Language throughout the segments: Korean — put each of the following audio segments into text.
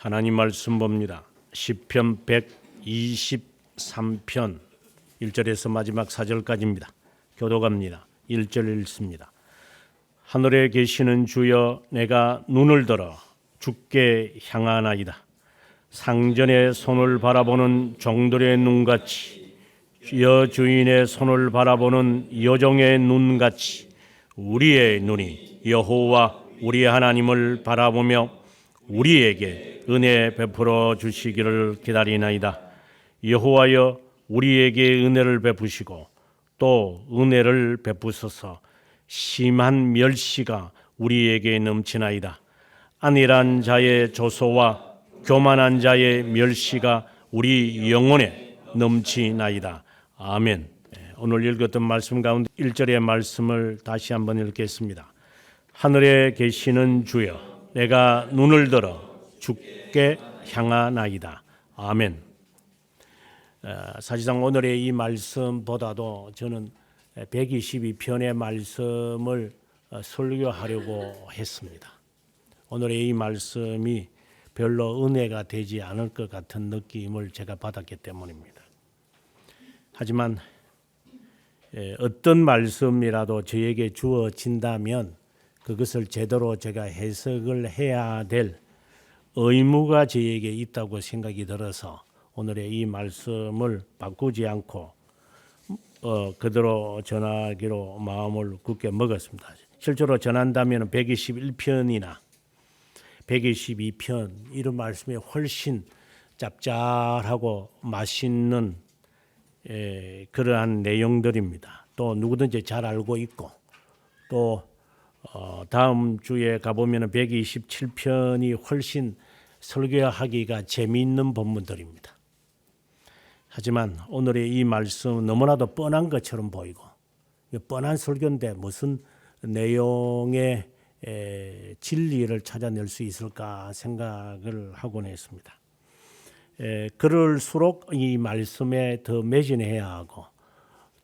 하나님 말씀 봅니다. 시편 123편 1절에서 마지막 4절까지입니다. 교독합니다. 1절 읽습니다. 하늘에 계시는 주여, 내가 눈을 들어 주께 향하나이다. 상전의 손을 바라보는 종들의 눈같이, 여주인의 손을 바라보는 여종의 눈같이 우리의 눈이 여호와 우리 하나님을 바라보며 우리에게 은혜 베풀어 주시기를 기다리나이다. 여호와여, 우리에게 은혜를 베푸시고 또 은혜를 베푸소서. 심한 멸시가 우리에게 넘치나이다. 안일한 자의 조소와 교만한 자의 멸시가 우리 영혼에 넘치나이다. 아멘. 오늘 읽었던 말씀 가운데 1절의 말씀을 다시 한번 읽겠습니다. 하늘에 계시는 주여, 내가 눈을 들어 주께 향하나이다. 아멘. 사실상 오늘의 이 말씀보다도 저는 122편의 말씀을 설교하려고 했습니다. 오늘의 이 말씀이 별로 은혜가 되지 않을 것 같은 느낌을 제가 받았기 때문입니다. 하지만 어떤 말씀이라도 저에게 주어진다면 그것을 제대로 제가 해석을 해야 될 의무가 저에게 있다고 생각이 들어서 오늘의 이 말씀을 바꾸지 않고 그대로 전하기로 마음을 굳게 먹었습니다. 실제로 전한다면 121편이나 122편 이런 말씀이 훨씬 짭짤하고 맛있는 그러한 내용들입니다. 또 누구든지 잘 알고 있고 또 다음 주에 가보면 127편이 훨씬 설교하기가 재미있는 본문들입니다. 하지만 오늘의 이 말씀은 너무나도 뻔한 것처럼 보이고 뻔한 설교인데 무슨 내용의 진리를 찾아낼 수 있을까 생각을 하곤 했습니다. 그럴수록 이 말씀에 더 매진해야 하고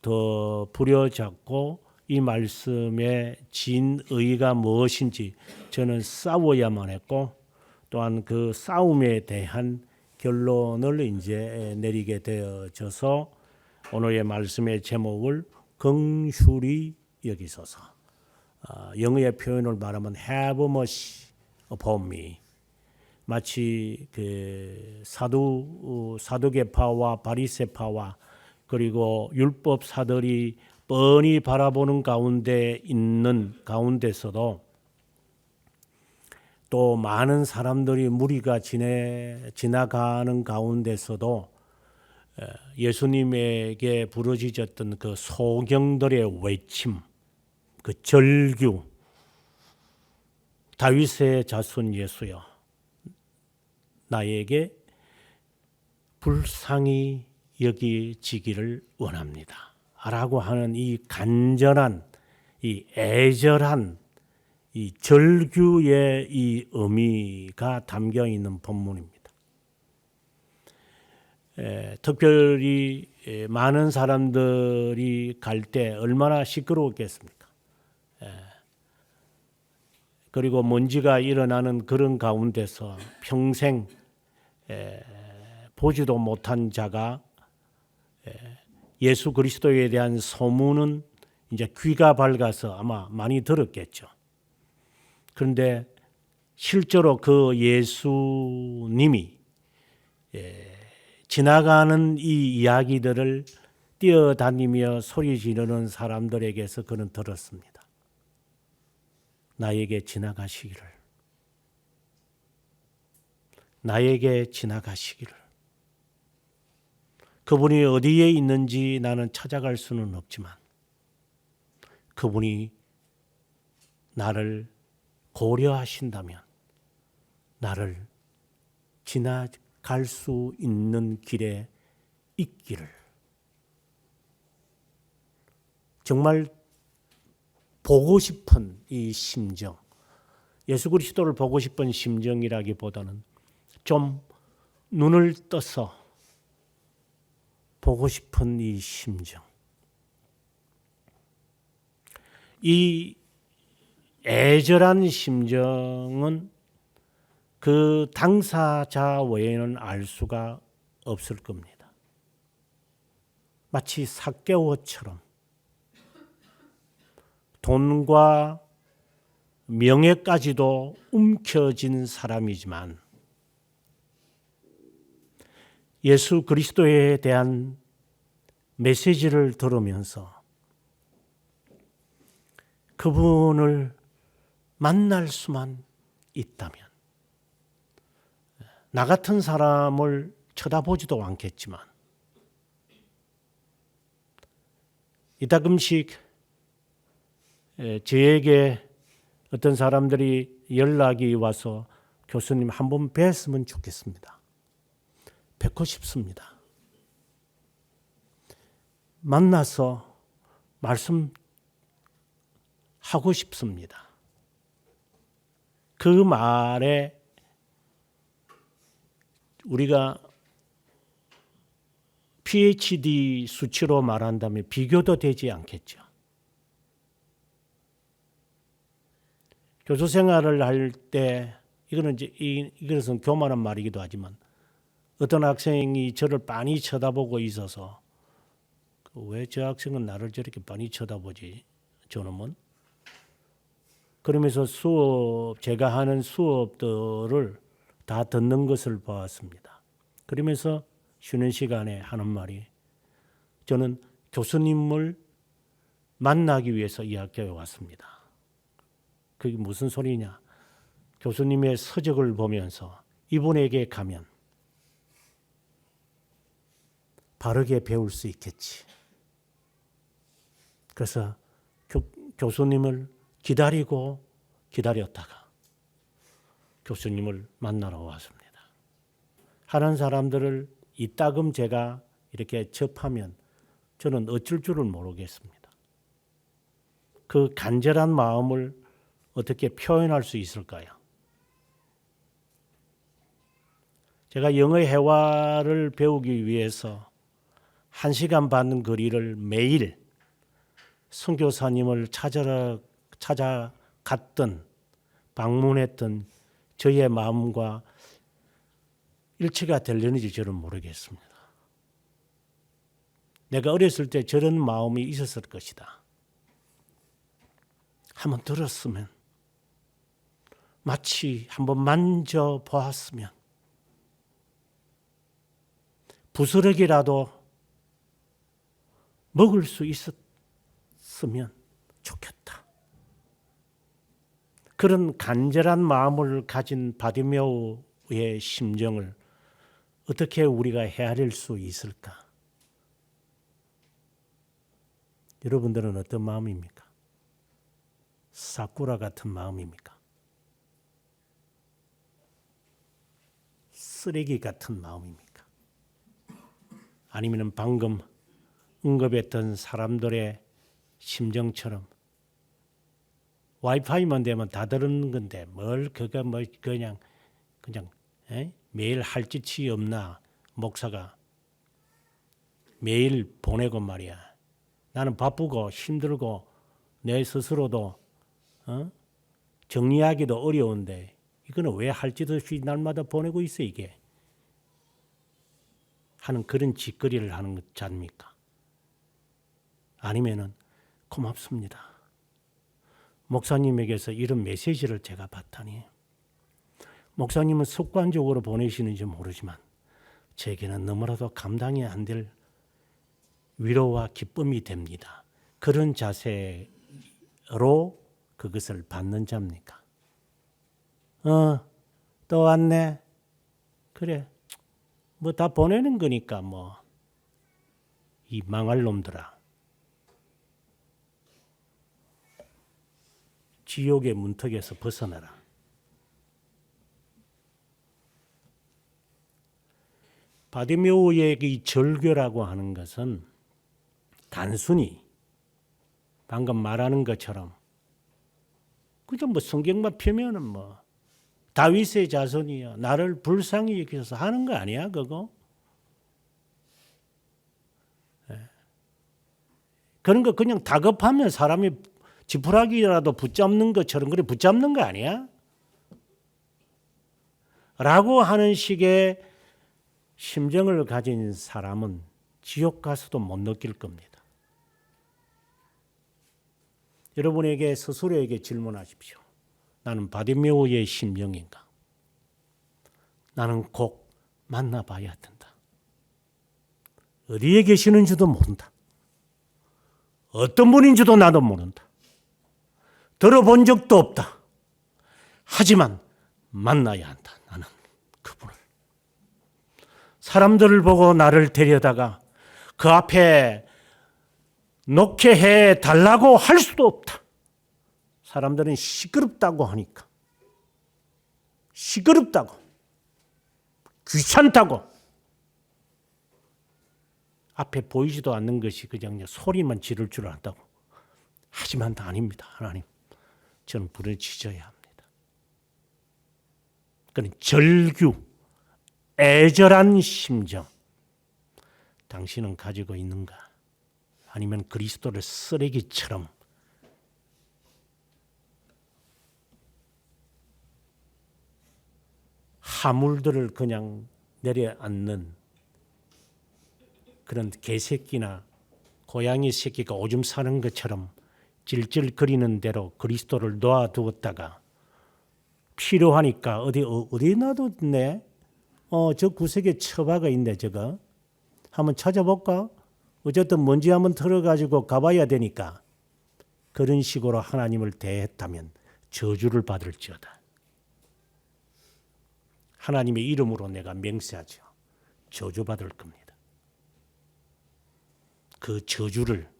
더 부려잡고 이 말씀의 진의가 무엇인지 저는 싸워야만 했고 또한 그 싸움에 대한 결론을 이제 내리게 되어져서 오늘의 말씀의 제목을 긍휼히 여기소서. 영어의 표현을 말하면 have mercy upon me. 마치 그 사두개파와 바리새파와 그리고 율법사들이 뻔히 바라보는 가운데 있는 가운데서도 또 많은 사람들이 무리가 지나가는 가운데서도 예수님에게 부르짖었던 그 소경들의 외침, 그 절규, 다윗의 자손 예수여, 나에게 불쌍히 여기지기를 원합니다 라고 하는 이 간절한, 이 애절한, 이 절규의 이 의미가 담겨 있는 본문입니다. 특별히 많은 사람들이 갈 때 얼마나 시끄러웠겠습니까? 그리고 먼지가 일어나는 그런 가운데서 평생 보지도 못한 자가 예수 그리스도에 대한 소문은 이제 귀가 밝아서 아마 많이 들었겠죠. 그런데 실제로 그 예수님이 지나가는 이 이야기들을 뛰어다니며 소리 지르는 사람들에게서 그는 들었습니다. 나에게 지나가시기를. 나에게 지나가시기를. 그분이 어디에 있는지 나는 찾아갈 수는 없지만 그분이 나를 고려하신다면 나를 지나갈 수 있는 길에 있기를. 정말 보고 싶은 이 심정, 예수 그리스도를 보고 싶은 심정이라기보다는 좀 눈을 떠서 보고 싶은 이 심정, 이 애절한 심정은 그 당사자 외에는 알 수가 없을 겁니다. 마치 삭개오처럼 돈과 명예까지도 움켜쥔 사람이지만 예수 그리스도에 대한 메시지를 들으면서 그분을 만날 수만 있다면 나 같은 사람을 쳐다보지도 않겠지만 이따금씩 저에게 어떤 사람들이 연락이 와서 교수님 한번 뵀으면 좋겠습니다. 뵙고 싶습니다. 만나서 말씀하고 싶습니다. 그 말에 우리가 PhD 수치로 말한다면 비교도 되지 않겠죠. 교수 생활을 할 때 이것은 교만한 말이기도 하지만 어떤 학생이 저를 빤히 쳐다보고 있어서 왜 저 학생은 나를 저렇게 빤히 쳐다보지? 저놈은? 그러면서 제가 하는 수업들을 다 듣는 것을 보았습니다. 그러면서 쉬는 시간에 하는 말이 저는 교수님을 만나기 위해서 이 학교에 왔습니다. 그게 무슨 소리냐? 교수님의 서적을 보면서 이분에게 가면 바르게 배울 수 있겠지. 그래서 교수님을 기다렸다가 교수님을 만나러 왔습니다. 하는 사람들을 이따금 제가 이렇게 접하면 저는 어쩔 줄을 모르겠습니다. 그 간절한 마음을 어떻게 표현할 수 있을까요? 제가 영어 회화를 배우기 위해서 1시간 반 거리를 매일 선교사님을 찾아갔던 방문했던 저의 마음과 일치가 되려는지 저는 모르겠습니다. 내가 어렸을 때 저런 마음이 있었을 것이다. 한번 들었으면 마치 한번 만져보았으면 부스러기라도 먹을 수 있었으면 좋겠다. 그런 간절한 마음을 가진 바디메오의 심정을 어떻게 우리가 헤아릴 수 있을까? 여러분들은 어떤 마음입니까? 사쿠라 같은 마음입니까? 쓰레기 같은 마음입니까? 아니면 방금 언급했던 사람들의 심정처럼 와이파이만 되면 다 들은 건데 뭘 그거 뭐 그냥 매일 할 짓이 없나 목사가 매일 보내고 말이야. 나는 바쁘고 힘들고 내 스스로도 정리하기도 어려운데 이거는 왜 할 짓 없이 날마다 보내고 있어 이게 하는 그런 짓거리를 하는 것 아닙니까? 아니면은 고맙습니다. 목사님에게서 이런 메시지를 제가 받다니. 목사님은 습관적으로 보내시는지 모르지만 제게는 너무나도 감당이 안 될 위로와 기쁨이 됩니다. 그런 자세로 그것을 받는 자입니까? 또 왔네. 그래. 뭐 다 보내는 거니까 뭐. 이 망할 놈들아. 지옥의 문턱에서 벗어나라. 바디메오의 이 절규라고 하는 것은 단순히 방금 말하는 것처럼 그냥 뭐 성경만 펴면은 뭐 다윗의 자손이야 나를 불쌍히 여기셔서 하는 거 아니야 그거? 그런 거 그냥 다급하면 사람이 지푸라기라도 붙잡는 것처럼 그래 붙잡는 거 아니야? 라고 하는 식의 심정을 가진 사람은 지옥 가서도 못 느낄 겁니다. 여러분에게 스스로에게 질문하십시오. 나는 바디메오의 심정인가? 나는 꼭 만나봐야 된다. 어디에 계시는지도 모른다. 어떤 분인지도 나도 모른다. 들어본 적도 없다. 하지만 만나야 한다. 나는 그분을. 사람들을 보고 나를 데려다가 그 앞에 놓게 해달라고 할 수도 없다. 사람들은 시끄럽다고 하니까. 시끄럽다고. 귀찮다고. 앞에 보이지도 않는 것이 그냥 소리만 지를 줄 안다고. 하지만 아닙니다. 하나님. 저는 부르짖어야 합니다. 그는 절규, 애절한 심정. 당신은 가지고 있는가? 아니면 그리스도를 쓰레기처럼 하물들을 그냥 내려앉는 그런 개새끼나 고양이 새끼가 오줌 싸는 것처럼 질질거리는 대로 그리스도를 놓아두었다가 필요하니까 어디 놔뒀네? 저 구석에 처박아 있네 저거. 한번 찾아볼까? 어쨌든 먼지 한번 털어가지고 가봐야 되니까. 그런 식으로 하나님을 대했다면 저주를 받을지어다. 하나님의 이름으로 내가 맹세하죠. 저주받을 겁니다. 그 저주를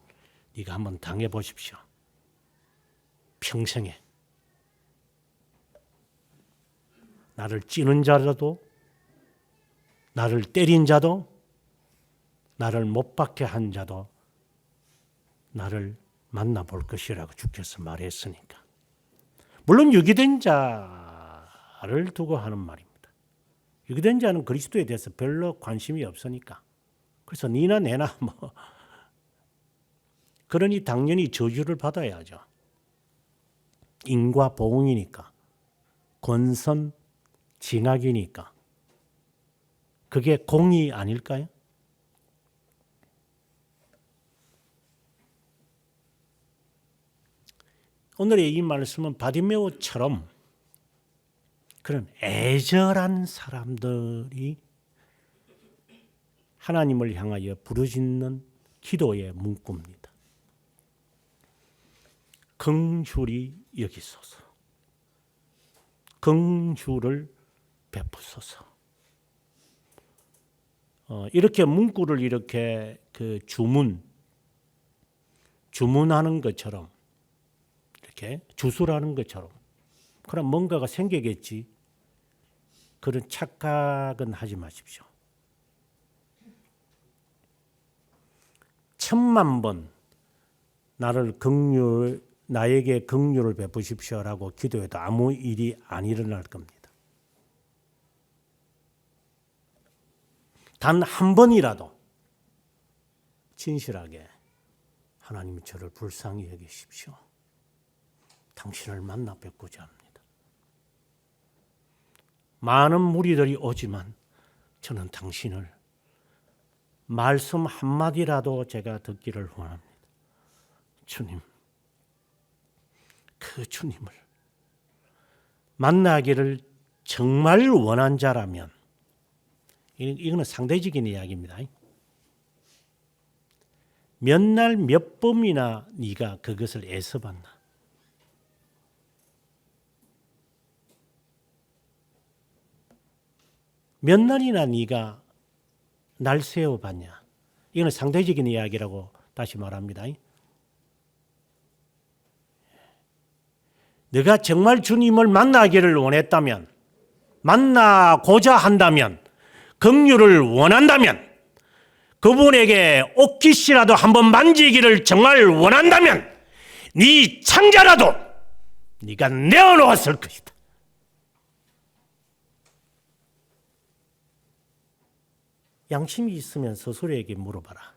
네가 한번 당해보십시오. 평생에. 나를 찌는 자도, 나를 때린 자도, 나를 못 받게 한 자도 나를 만나볼 것이라고 주께서 말했으니까. 물론 유기된 자를 두고 하는 말입니다. 유기된 자는 그리스도에 대해서 별로 관심이 없으니까. 그래서 니나 내나 뭐 그러니 당연히 저주를 받아야죠. 인과 보응이니까. 권선 징악이니까. 그게 공의 아닐까요? 오늘의 이 말씀은 바디메오처럼 그런 애절한 사람들이 하나님을 향하여 부르짖는 기도의 문구입니다. 긍휼히 여기소서. 긍휼을 베푸소서. 이렇게 문구를 이렇게 그 주문하는 것처럼 이렇게 주술하는 것처럼 그럼 뭔가가 생기겠지. 그런 착각은 하지 마십시오. 1000만 번 나에게 긍휼을 베푸십시오라고 기도해도 아무 일이 안 일어날 겁니다. 단 한 번이라도 진실하게 하나님 저를 불쌍히 여기십시오. 당신을 만나 뵙고자 합니다. 많은 무리들이 오지만 저는 당신을 말씀 한마디라도 제가 듣기를 원합니다. 주님, 그 주님을 만나기를 정말 원한 자라면 이거는 상대적인 이야기입니다. 몇 날 몇 번이나 네가 그것을 애써봤나? 몇 날이나 네가 날 세워봤냐? 이거는 상대적인 이야기라고 다시 말합니다. 네가 정말 주님을 만나기를 원했다면, 만나고자 한다면, 긍휼을 원한다면, 그분에게 옷깃이라도 한번 만지기를 정말 원한다면 네 창자라도 네가 내어놓았을 것이다. 양심이 있으면 스스로에게 물어봐라.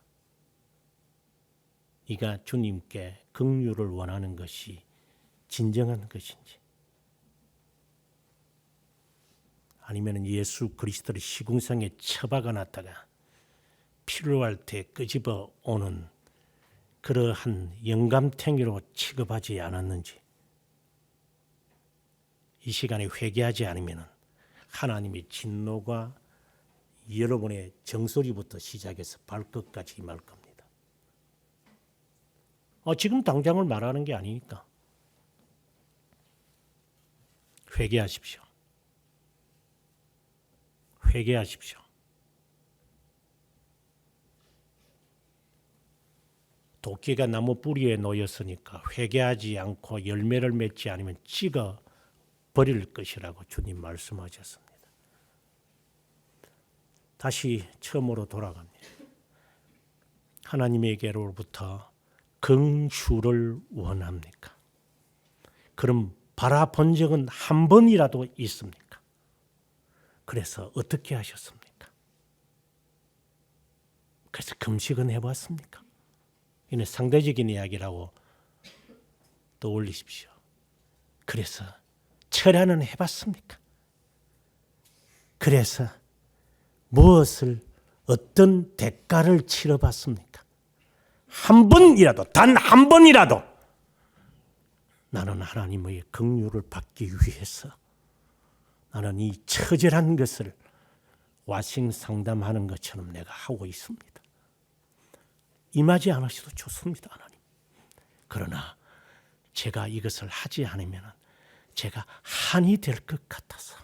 네가 주님께 긍휼을 원하는 것이 진정한 것인지 아니면 예수 그리스도를 시궁성에 처박아 놨다가 필요할 때 끄집어 오는 그러한 영감탱이로 취급하지 않았는지, 이 시간에 회개하지 않으면 하나님의 진노가 여러분의 정소리부터 시작해서 발끝까지 임할 겁니다. 지금 당장을 말하는 게 아니니까 회개하십시오. 회개하십시오. 도끼가 나무 뿌리에 놓였으니까 회개하지 않고 열매를 맺지 않으면 찍어 버릴 것이라고 주님 말씀하셨습니다. 다시 처음으로 돌아갑니다. 하나님에게로부터 긍휼을 원합니까? 그럼 바라본 적은 한 번이라도 있습니까? 그래서 어떻게 하셨습니까? 그래서 금식은 해봤습니까? 이는 상대적인 이야기라고 떠올리십시오. 그래서 철야는 해봤습니까? 그래서 무엇을 어떤 대가를 치러봤습니까? 한 번이라도, 단 한 번이라도 나는 하나님의 긍휼을 받기 위해서 나는 이 처절한 것을 와싱 상담하는 것처럼 내가 하고 있습니다. 임하지 않으셔도 좋습니다, 하나님. 그러나 제가 이것을 하지 않으면 제가 한이 될 것 같아서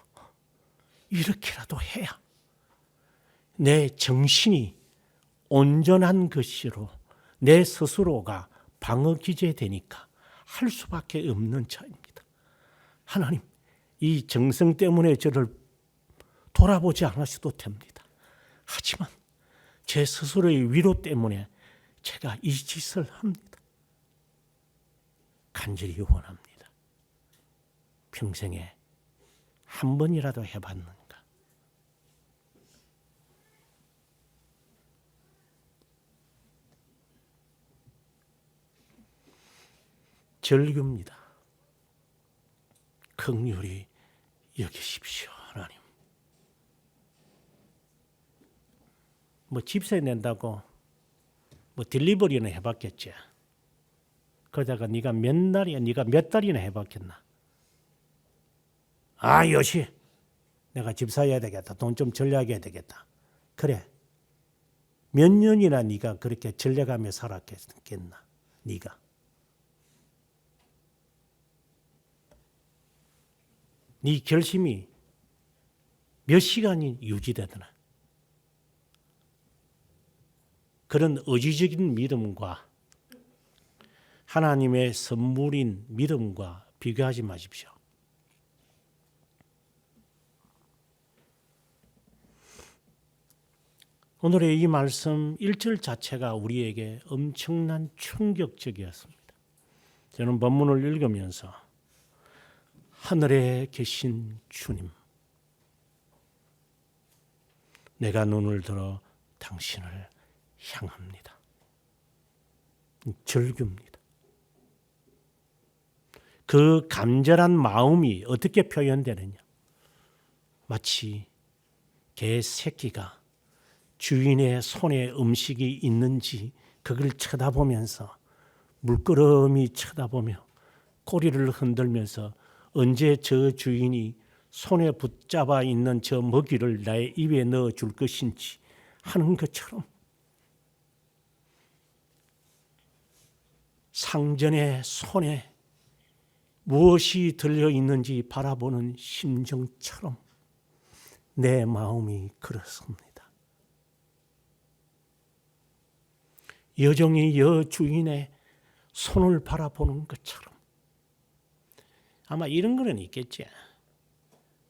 이렇게라도 해야 내 정신이 온전한 것으로 내 스스로가 방어 기제되니까 할 수밖에 없는 자입니다. 하나님, 이 정성 때문에 저를 돌아보지 않으셔도 됩니다. 하지만 제 스스로의 위로 때문에 제가 이 짓을 합니다. 간절히 원합니다. 평생에 한 번이라도 해봤는가? 절규입니다. 긍휼히 여기십시오, 하나님. 집세 낸다고 딜리버리는 해봤겠지. 그러다가 네가 몇 달이나 해봤겠나? 요시 내가 집 사야 되겠다. 돈 좀 절약해야 되겠다. 그래. 몇 년이나 네가 그렇게 절약하며 살았겠나? 네가. 네 결심이 몇 시간이 유지되더나? 그런 의지적인 믿음과 하나님의 선물인 믿음과 비교하지 마십시오. 오늘의 이 말씀 1절 자체가 우리에게 엄청난 충격적이었습니다. 저는 본문을 읽으면서 하늘에 계신 주님, 내가 눈을 들어 당신을 향합니다. 절규입니다. 그 간절한 마음이 어떻게 표현되느냐? 마치 개 새끼가 주인의 손에 음식이 있는지 그걸 쳐다보면서 물끄러미 쳐다보며 꼬리를 흔들면서 언제 저 주인이 손에 붙잡아 있는 저 먹이를 나의 입에 넣어 줄 것인지 하는 것처럼 상전의 손에 무엇이 들려 있는지 바라보는 심정처럼 내 마음이 그렇습니다. 여종이 여주인의 손을 바라보는 것처럼 아마 이런 거는 있겠지.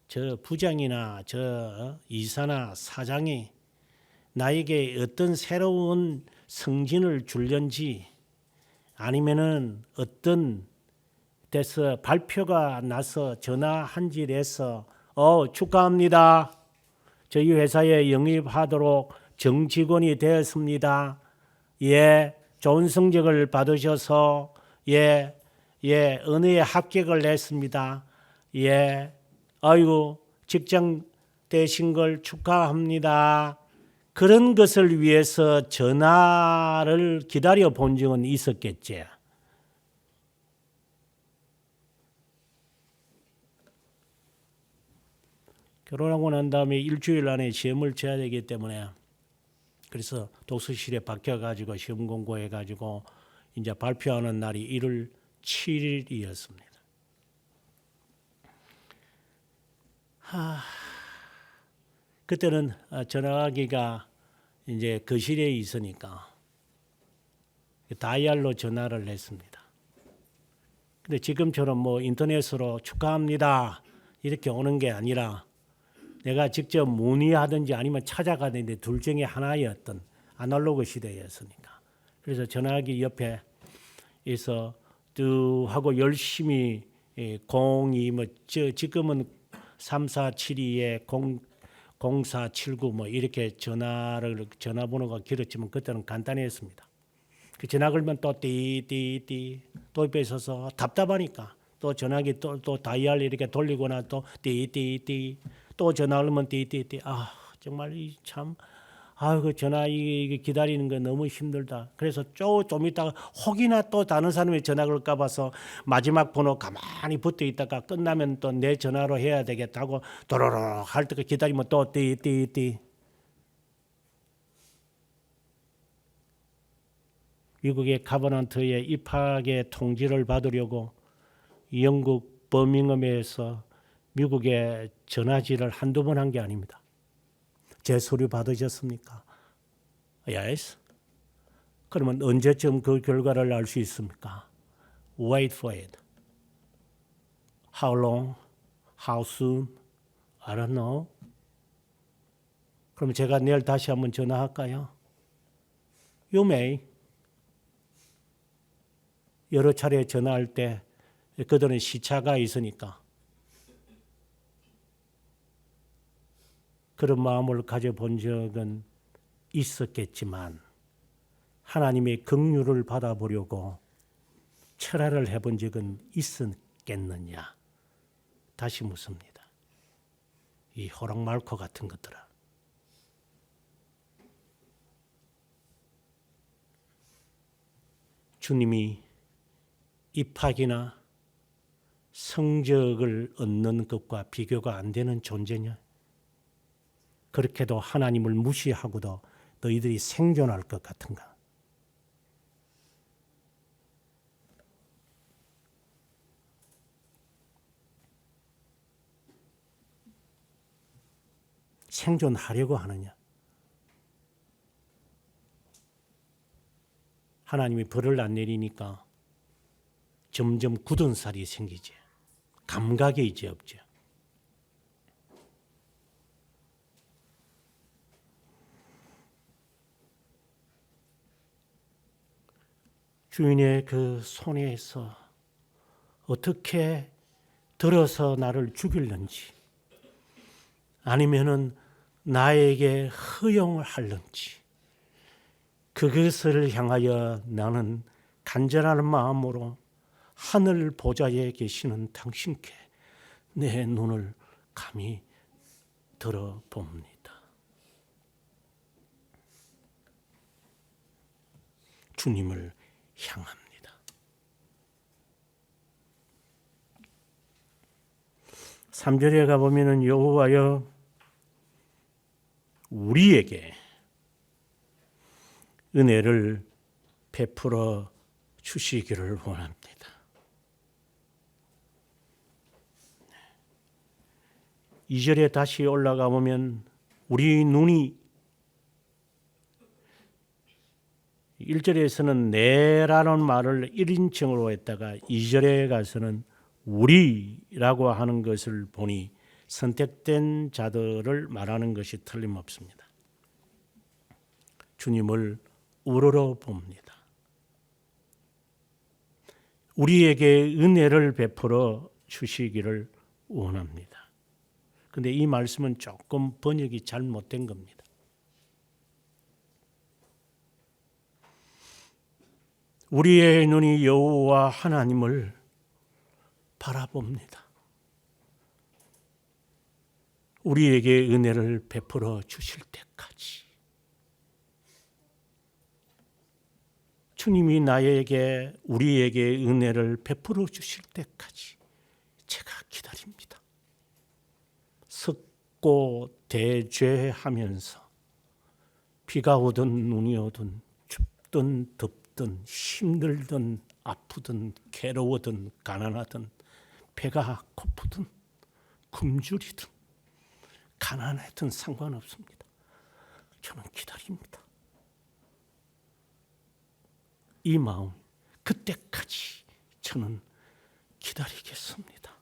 저 부장이나 저 이사나 사장이 나에게 어떤 새로운 승진을 줄련지 아니면은 어떤 데서 발표가 나서 전화한질에서 축하합니다. 저희 회사에 영입하도록 정직원이 되었습니다. 예, 좋은 성적을 받으셔서 은혜에 합격을 했습니다. 예, 아이고 직장 되신 걸 축하합니다. 그런 것을 위해서 전화를 기다려 본 적은 있었겠지. 결혼하고 난 다음에 일주일 안에 시험을 쳐야 되기 때문에 그래서 독서실에 박혀가지고 시험 공부해가지고 이제 발표하는 날이 1월 7일이었습니다. 그때는 전화기가 이제 거실에 있으니까 다이얼로 전화를 했습니다. 근데 지금처럼 뭐 인터넷으로 축하합니다 이렇게 오는 게 아니라 내가 직접 문의하든지 아니면 찾아가든지 둘 중에 하나였던 아날로그 시대였으니까. 그래서 전화기 옆에 있어 뚜 하고 열심히 02 뭐 지금은 3472에 0479 뭐 이렇게 전화번호가 길었지만 그때는 간단했습니다. 그 전화 걸면 또 띠띠띠 또 옆에 있어서 답답하니까 또 전화기 또 다이얼 이렇게 돌리거나 또 띠띠띠 또 전화 걸면 띠띠띠 정말 참 그 전화 이게 기다리는 거 너무 힘들다. 그래서 좀 있다가 혹이나 또 다른 사람이 전화 걸까 봐서 마지막 번호 가만히 붙어 있다가 끝나면 또 내 전화로 해야 되겠다고 도로록 할 때까지 기다리면 또 띠띠띠. 미국의 카버넌트에 입학의 통지를 받으려고 영국 버밍엄에서 미국에 전화질을 한두 번 한 게 아닙니다. 제 서류 받으셨습니까? Yes. 그러면 언제쯤 그 결과를 알 수 있습니까? Wait for it. How long? How soon? I don't know. 그럼 제가 내일 다시 한번 전화할까요? You may. 여러 차례 전화할 때 그들은 시차가 있으니까 그런 마음을 가져본 적은 있었겠지만 하나님의 긍휼을 받아보려고 철회를 해본 적은 있었겠느냐? 다시 묻습니다. 이 호랑말코 같은 것들아. 주님이 입학이나 성적을 얻는 것과 비교가 안 되는 존재냐? 그렇게도 하나님을 무시하고도 너희들이 생존할 것 같은가? 생존하려고 하느냐? 하나님이 벌을 안 내리니까 점점 굳은 살이 생기지. 감각이 이제 없죠. 주인의 그 손에서 어떻게 들어서 나를 죽이는지 아니면은 나에게 허용을 하는지 그것을 향하여 나는 간절한 마음으로 하늘 보좌에 계시는 당신께 내 눈을 감히 들어봅니다. 주님을 향합니다. 3절에 가보면 여호와여 우리에게 은혜를 베풀어 주시기를 원합니다. 2절에 다시 올라가 보면 우리 눈이 1절에서는 내라는 말을 1인칭으로 했다가 2절에 가서는 우리라고 하는 것을 보니 선택된 자들을 말하는 것이 틀림없습니다. 주님을 우러러 봅니다. 우리에게 은혜를 베풀어 주시기를 원합니다. 그런데 이 말씀은 조금 번역이 잘못된 겁니다. 우리의 눈이 여호와 하나님을 바라봅니다. 우리에게 은혜를 베풀어 주실 때까지, 주님이 우리에게 은혜를 베풀어 주실 때까지 제가 기다립니다. 습고 대죄하면서 비가 오든 눈이 오든 춥든 덥든 힘들든 아프든 괴로워든 가난하든 배가 고프든 굶주리든 가난하든 상관없습니다. 저는 기다립니다. 이 마음, 그때까지 저는 기다리겠습니다.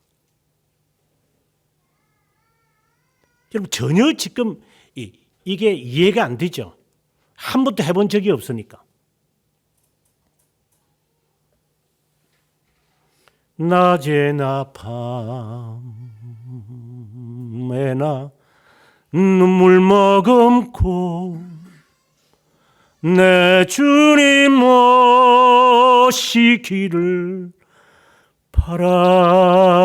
여러분, 전혀 지금 이게 이해가 안 되죠? 한 번도 해본 적이 없으니까. 낮에나 밤에나 눈물 머금고 내 주님 오시기를 바라봅니다.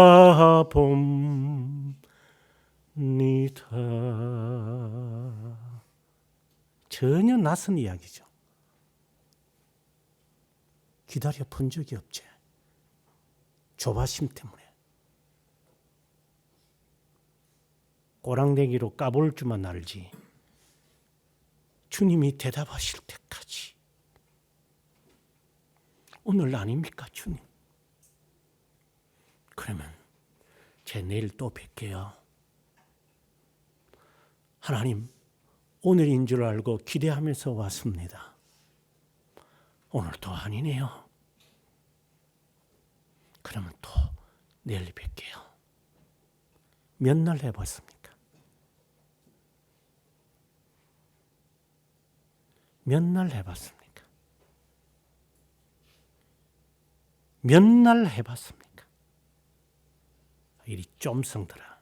전혀 낯선 이야기죠. 기다려 본 적이 없지. 조바심 때문에. 꼬랑내기로 까볼 줄만 알지. 주님이 대답하실 때까지. 오늘 아닙니까, 주님? 그러면 제 내일 또 뵐게요. 하나님, 오늘인 줄 알고 기대하면서 왔습니다. 오늘도 아니네요. 그러면 또 내일 뵐게요. 몇 날 해봤습니까? 몇 날 해봤습니까? 몇 날 해봤습니까? 이리 쫌성들아.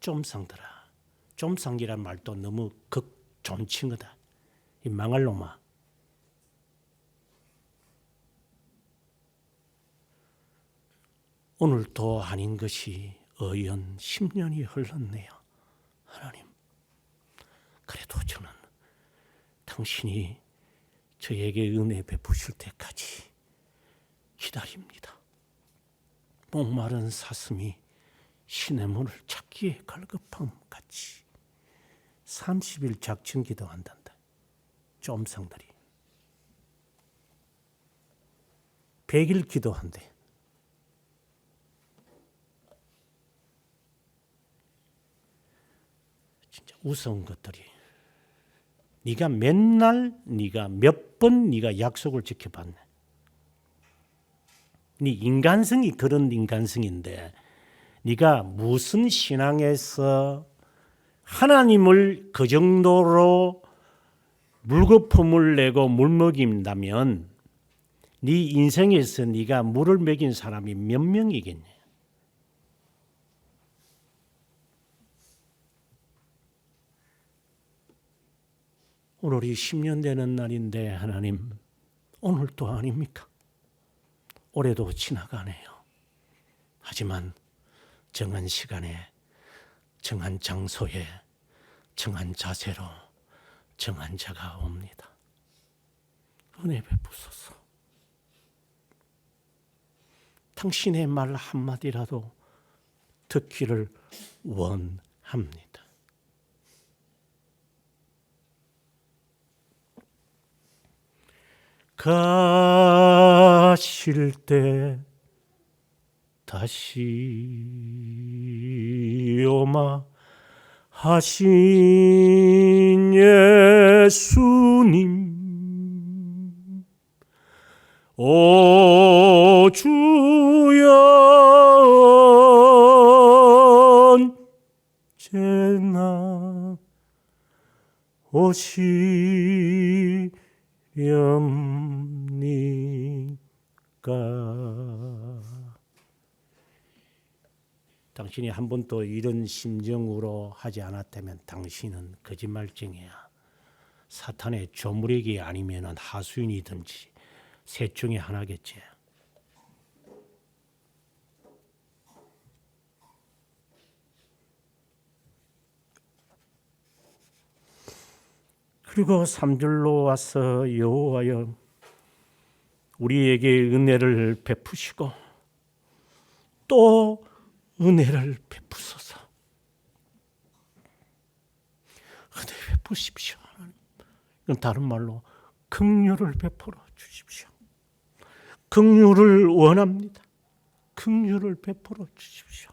쫌성들아. 쫌성이란 말도 너무 극존칭하다. 이 망할 놈아. 오늘도 아닌 것이 어연 10년이 흘렀네요. 하나님, 그래도 저는 당신이 저에게 은혜 베푸실 때까지 기다립니다. 목마른 사슴이 시냇물을 찾기에 갈급함 같이 30일 작정 기도한단다. 쫌성들이 100일 기도한대. 진짜 우스운 것들이. 네가 맨날, 네가 몇 번 네가 약속을 지켜봤네. 네 인간성이 그런 인간성인데, 네가 무슨 신앙에서 하나님을 그 정도로 물거품을 내고 물 먹인다면 네 인생에서 네가 물을 먹인 사람이 몇 명이겠냐? 오늘이 10년 되는 날인데 하나님, 오늘도 아닙니까? 올해도 지나가네요. 하지만 정한 시간에, 정한 장소에, 정한 자세로 정한 자가 옵니다. 은혜 베푸소서. 당신의 말 한마디라도 듣기를 원합니다. 가실 때 다시 오마 하신 예수님, 오 주여 언제나 오시렵니까? 당신이 한 번도 이런 심정으로 하지 않았다면 당신은 거짓말쟁이야. 사탄의 조물애기 아니면 하수인이든지 셋 중에 하나겠지. 그리고 3절로 와서 여호와여 우리에게 은혜를 베푸시고 또 은혜를 베푸소서. 은혜 베푸십시오. 이건 다른 말로 긍휼을 베풀어 주십시오. 긍휼을 원합니다. 긍휼을 베풀어 주십시오.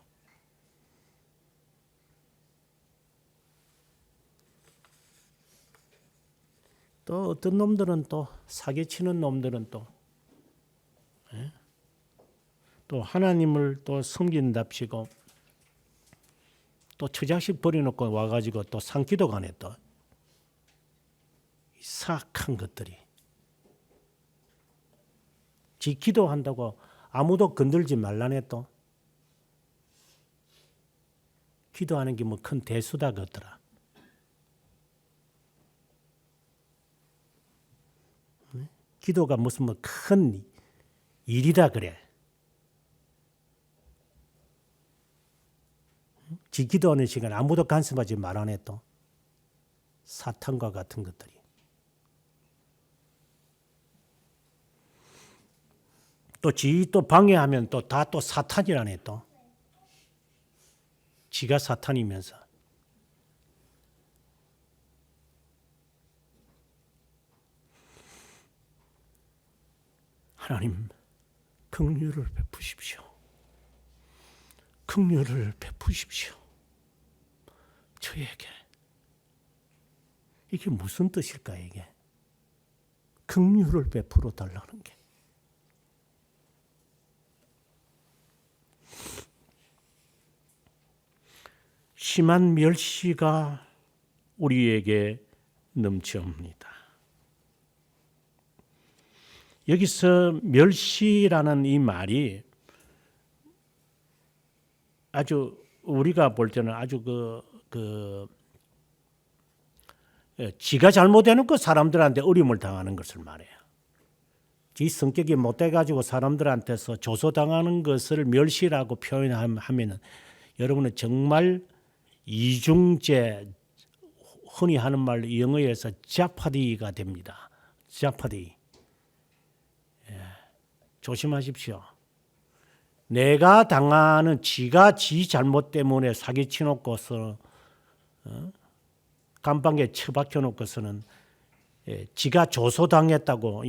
또 어떤 놈들은 또 사기치는 놈들은 또 하나님을 또 섬긴답시고 또 처자식 버려놓고 와가지고 또 산기도간에 또 사악한 것들이 지 기도한다고 아무도 건들지 말라네. 또 기도하는 게 뭐 큰 대수다 그러더라. 기도가 무슨 뭐 큰 일이다 그래. 지 기도하는 시간 아무도 간섭하지 말아내. 또 사탄과 같은 것들이 또 지 또 방해하면 또 다 또 사탄이라네. 또 지가 사탄이면서 하나님 긍휼을 베푸십시오. 긍휼을 베푸십시오. 저에게 이게 무슨 뜻일까? 이게 긍휼을 베풀어 달라는 게 심한 멸시가 우리에게 넘쳐옵니다. 여기서 멸시라는 이 말이 아주 우리가 볼 때는 아주 지가 잘못해놓고 사람들한테 어려움을 당하는 것을 말해요. 지 성격이 못돼가지고 사람들한테서 조소당하는 것을 멸시라고 표현하면은 여러분은 정말 이중죄, 흔히 하는 말로 영어에서 자파디가 됩니다. 자파디. 조심하십시오. 내가 당하는 지가 지 잘못 때문에 사기치놓고서 감방에 처박혀 놓고서는 지가 조소당했다고,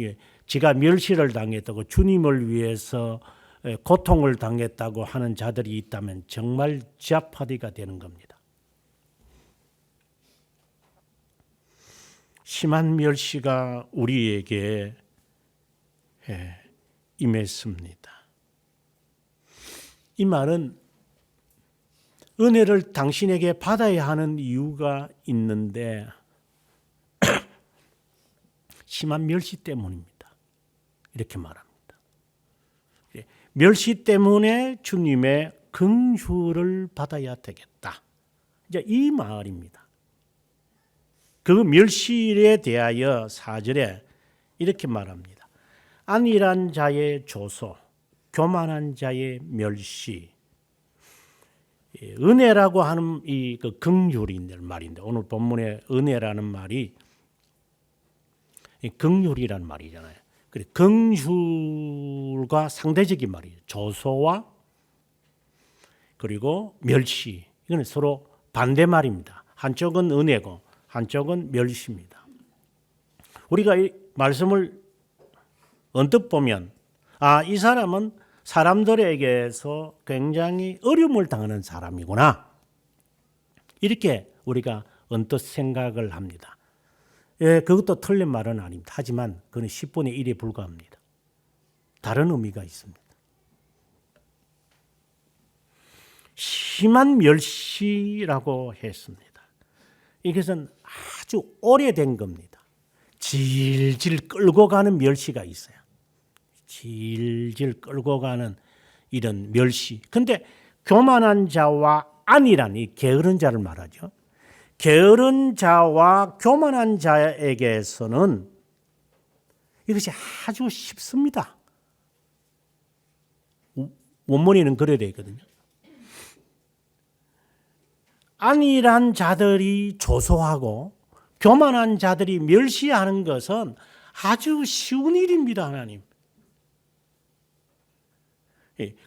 지가 멸시를 당했다고, 주님을 위해서 고통을 당했다고 하는 자들이 있다면 정말 자파디가 되는 겁니다. 심한 멸시가 우리에게 임했습니다. 이 말은 은혜를 당신에게 받아야 하는 이유가 있는데 심한 멸시 때문입니다. 이렇게 말합니다. 멸시 때문에 주님의 긍휼을 받아야 되겠다. 이제 이 말입니다. 그 멸시에 대하여 4절에 이렇게 말합니다. 안일한 자의 조소, 교만한 자의 멸시. 은혜라고 하는 이 긍휼인 말인데 오늘 본문의 은혜라는 말이 긍휼이라는 말이잖아요. 그래 긍휼과 상대적인 말이에요. 조소와 그리고 멸시. 이건 서로 반대 말입니다. 한쪽은 은혜고 한쪽은 멸시입니다. 우리가 이 말씀을 언뜻 보면 이 사람은 사람들에게서 굉장히 어려움을 당하는 사람이구나. 이렇게 우리가 언뜻 생각을 합니다. 그것도 틀린 말은 아닙니다. 하지만 그건 10분의 1에 불과합니다. 다른 의미가 있습니다. 심한 멸시라고 했습니다. 이것은 아주 오래된 겁니다. 질질 끌고 가는 멸시가 있어요. 질질 끌고 가는 이런 멸시. 근데 교만한 자와 안일한 이 게으른 자를 말하죠. 게으른 자와 교만한 자에게서는 이것이 아주 쉽습니다. 원문에는 그래야 되거든요. 안일한 자들이 조소하고 교만한 자들이 멸시하는 것은 아주 쉬운 일입니다, 하나님.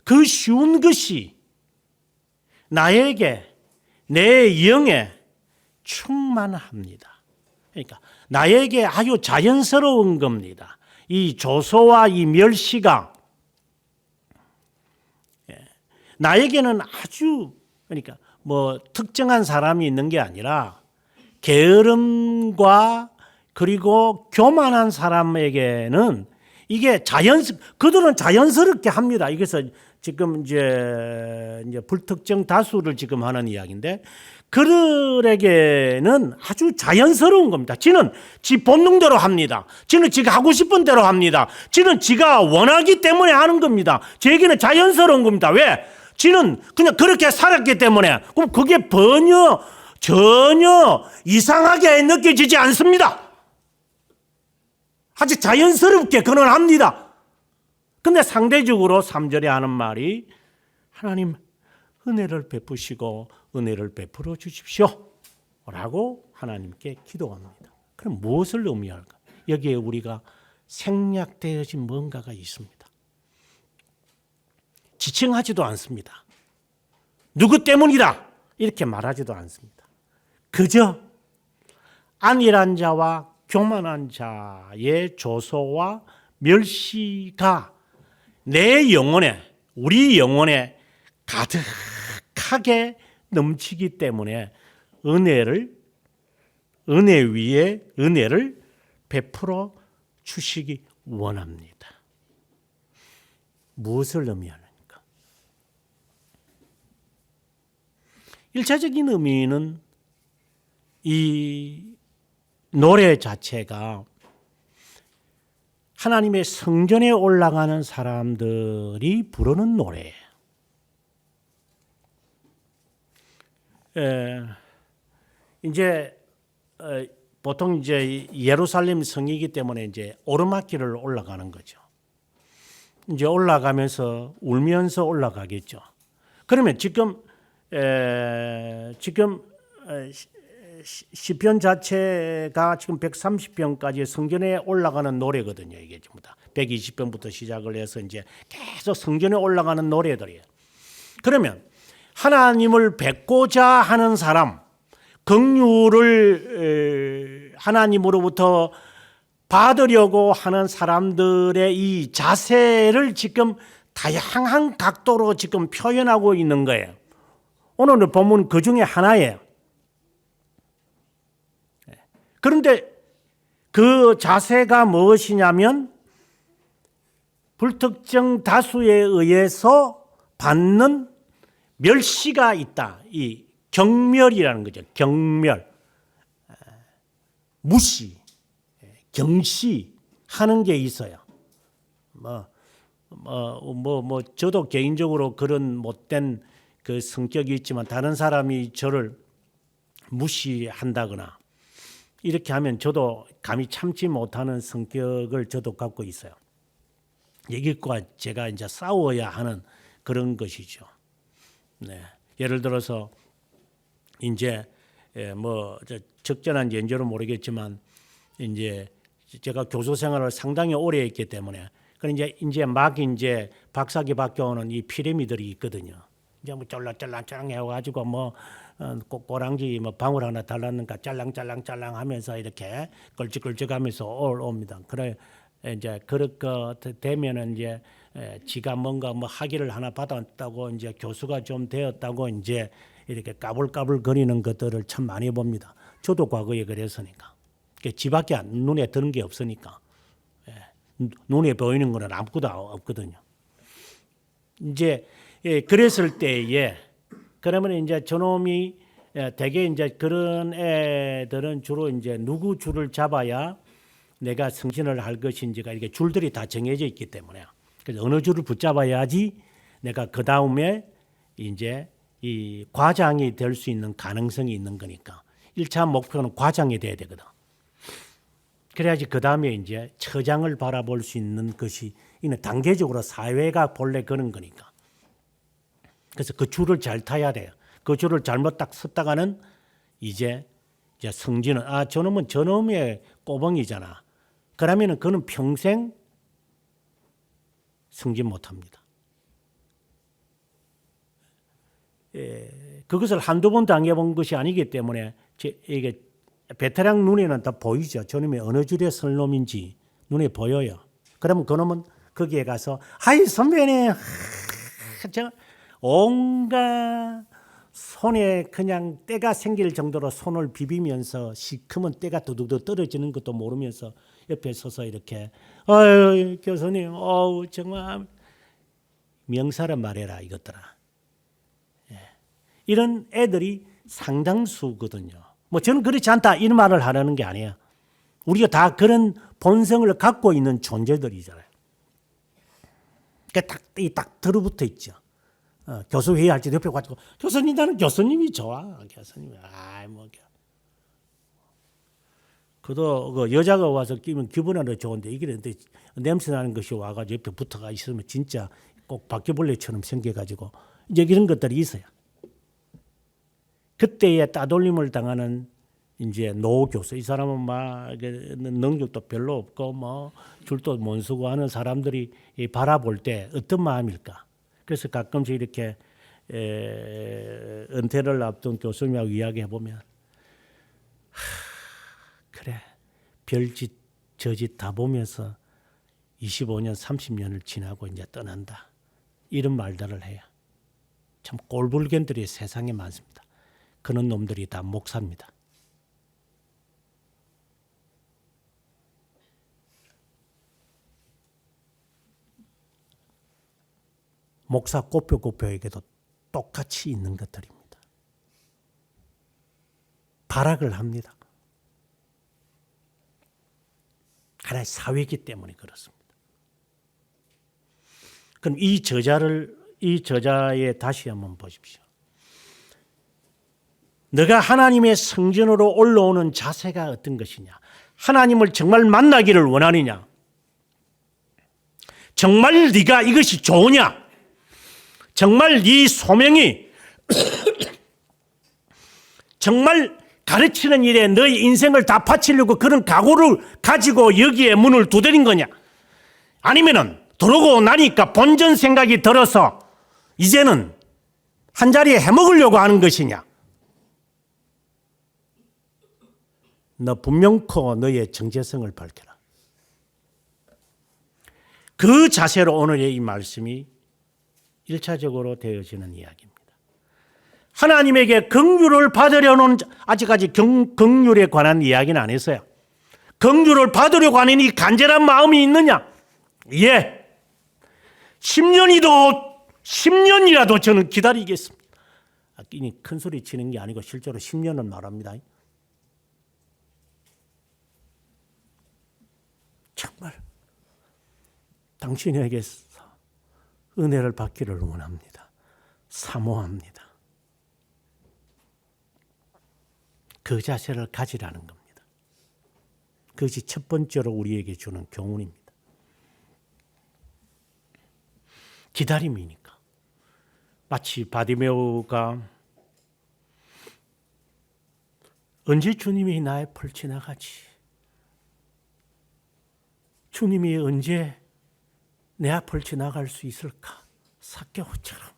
그 쉬운 것이 나에게, 내 영에 충만합니다. 그러니까 나에게 아주 자연스러운 겁니다. 이 조소와 이 멸시가 나에게는 아주, 그러니까 뭐 특정한 사람이 있는 게 아니라 게으름과 그리고 교만한 사람에게는 이게 그들은 자연스럽게 합니다. 이것은 지금 이제 불특정 다수를 지금 하는 이야기인데, 그들에게는 아주 자연스러운 겁니다. 지는 지 본능대로 합니다. 지는 지가 하고 싶은 대로 합니다. 지는 지가 원하기 때문에 하는 겁니다. 저에게는 자연스러운 겁니다. 왜? 지는 그냥 그렇게 살았기 때문에. 그럼 그게 전혀 이상하게 느껴지지 않습니다. 아주 자연스럽게 그는 합니다. 근데 상대적으로 3절에 하는 말이 하나님 은혜를 베푸시고 은혜를 베풀어 주십시오 라고 하나님께 기도합니다. 그럼 무엇을 의미할까? 여기에 우리가 생략되어진 뭔가가 있습니다. 지칭하지도 않습니다. 누구 때문이다 이렇게 말하지도 않습니다. 그저 안일한 자와 교만한 자의 조소와 멸시가 내 영혼에, 우리 영혼에 가득하게 넘치기 때문에 은혜 위에 은혜를 베풀어 주시기 원합니다. 무엇을 의미하는가? 1차적인 의미는 이 노래 자체가 하나님의 성전에 올라가는 사람들이 부르는 노래예요. 이제 보통 이제 예루살렘 성이기 때문에 이제 오르막길을 올라가는 거죠. 이제 올라가면서 울면서 올라가겠죠. 그러면 지금 시편 자체가 지금 130편까지 성전에 올라가는 노래거든요. 이게 전부 다 120편부터 시작을 해서 이제 계속 성전에 올라가는 노래들이에요. 그러면 하나님을 뵙고자 하는 사람, 긍휼을 하나님으로부터 받으려고 하는 사람들의 이 자세를 지금 다양한 각도로 지금 표현하고 있는 거예요. 오늘 본문 그 중에 하나예요. 그런데 그 자세가 무엇이냐면 불특정 다수에 의해서 받는 멸시가 있다. 이 경멸이라는 거죠. 경멸, 무시, 경시하는 게 있어요. 저도 개인적으로 그런 못된 그 성격이 있지만 다른 사람이 저를 무시한다거나 이렇게 하면 저도 감히 참지 못하는 성격을 저도 갖고 있어요. 이것과 제가 이제 싸워야 하는 그런 것이죠. 네. 예를 들어서 이제 적절한 연조는 모르겠지만 이제 제가 교수 생활을 상당히 오래 했기 때문에 이제 막 이제 박사기 받겨오는 이 피레미들이 있거든요. 이제 뭐 쫄랑쫄랑 해가지고 꼬랑지 방울 하나 달랐는가 짤랑짤랑 하면서 이렇게 걸쭉걸쭉하면서 옵니다. 그래 이제 그렇게 되면은 이제 지가 뭔가 학위를 하나 받았다고 이제 교수가 좀 되었다고 이제 이렇게 까불까불 거리는 것들을 참 많이 봅니다. 저도 과거에 그랬으니까. 지밖에 눈에 드는 게 없으니까. 눈에 보이는 거는 아무것도 없거든요. 이제 그랬을 때에 그러면 이제 저놈이 대개 이제 그런 애들은 주로 이제 누구 줄을 잡아야 내가 승진을 할 것인지가 이렇게 줄들이 다 정해져 있기 때문에 그래서 어느 줄을 붙잡아야지 내가 그 다음에 이제 이 과장이 될 수 있는 가능성이 있는 거니까 1차 목표는 과장이 돼야 되거든. 그래야지 그 다음에 이제 처장을 바라볼 수 있는 것이 이는 단계적으로 사회가 본래 그런 거니까. 그래서 그 줄을 잘 타야 돼요. 그 줄을 잘못 딱 섰다가는 이제 이제 성진은 저놈은 저놈의 꼬벙이잖아. 그러면은 그는 평생 승진 못합니다. 그것을 한두 번 당해본 것이 아니기 때문에 이게 베테랑 눈에는 다 보이죠. 저놈이 어느 줄에 설 놈인지 눈에 보여요. 그러면 그놈은 거기에 가서 아이 선배님 저 온갖 손에 그냥 때가 생길 정도로 손을 비비면서 시커먼 때가 두둑두둑 떨어지는 것도 모르면서 옆에 서서 이렇게 아유 교수님 정말 명사를 말해라 이것들아. 이런 애들이 상당수거든요. 뭐 저는 그렇지 않다 이런 말을 하려는 게 아니에요. 우리가 다 그런 본성을 갖고 있는 존재들이잖아요. 그러니까 딱 들어붙어 있죠. 교수 회의할 때 옆에 가지고 교수님 나는 교수님이 좋아. 교수님이 그도 그 여자가 와서 끼면 기분은 좋은데 이게 냄새 나는 것이 와가지고 옆에 붙어가 있으면 진짜 꼭 바퀴벌레처럼 생겨가지고 이제 이런 것들이 있어요. 그때에 따돌림을 당하는 이제 노 교수 이 사람은 막 능력도 별로 없고 뭐 줄도 못 서고 하는 사람들이 바라볼 때 어떤 마음일까? 그래서 가끔씩 이렇게 은퇴를 앞둔 교수님하고 이야기해 보면 그래 별짓 저짓 다 보면서 25년 30년을 지나고 이제 떠난다 이런 말들을 해요. 참 꼴불견들이 세상에 많습니다. 그런 놈들이 다 목사입니다. 목사 꼬뼈에게도 똑같이 있는 것들입니다. 발악을 합니다. 하나의 사회이기 때문에 그렇습니다. 그럼 이 저자의 다시 한번 보십시오. 너가 하나님의 성전으로 올라오는 자세가 어떤 것이냐? 하나님을 정말 만나기를 원하느냐? 정말 네가 이것이 좋으냐? 정말 네 소명이 정말 가르치는 일에 너의 인생을 다 바치려고 그런 각오를 가지고 여기에 문을 두드린 거냐? 아니면은 들어오고 나니까 본전 생각이 들어서 이제는 한자리에 해먹으려고 하는 것이냐? 너 분명코 너의 정체성을 밝혀라. 그 자세로 오늘의 이 말씀이 1차적으로 되어지는 이야기입니다. 하나님에게 긍휼을 받으려는 아직까지 긍휼에 관한 이야기는 안 했어요. 긍휼을 받으려고 하는 이 간절한 마음이 있느냐? 예. 10년이라도 저는 기다리겠습니다. 끼니 큰 소리 치는 게 아니고 실제로 10년은 말합니다. 정말 당신에게서 은혜를 받기를 원합니다. 사모합니다. 그 자세를 가지라는 겁니다. 그것이 첫 번째로 우리에게 주는 교훈입니다. 기다림이니까. 마치 바디메오가 언제 주님이 나의 앞을 지나가지? 주님이 언제 내 앞을 지나갈 수 있을까? 삭개오처럼.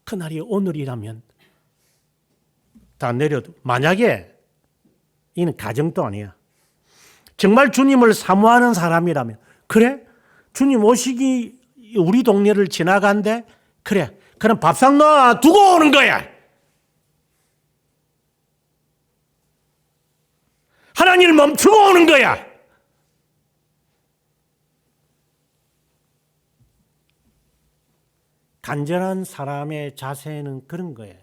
그날이 오늘이라면 다 내려도 만약에 이는 가정도 아니야. 정말 주님을 사모하는 사람이라면 그래? 주님 오시기 우리 동네를 지나간대? 그래. 그럼 밥상 놔 두고 오는 거야. 하나님을 멈추고 오는 거야. 간절한 사람의 자세는 그런 거예요.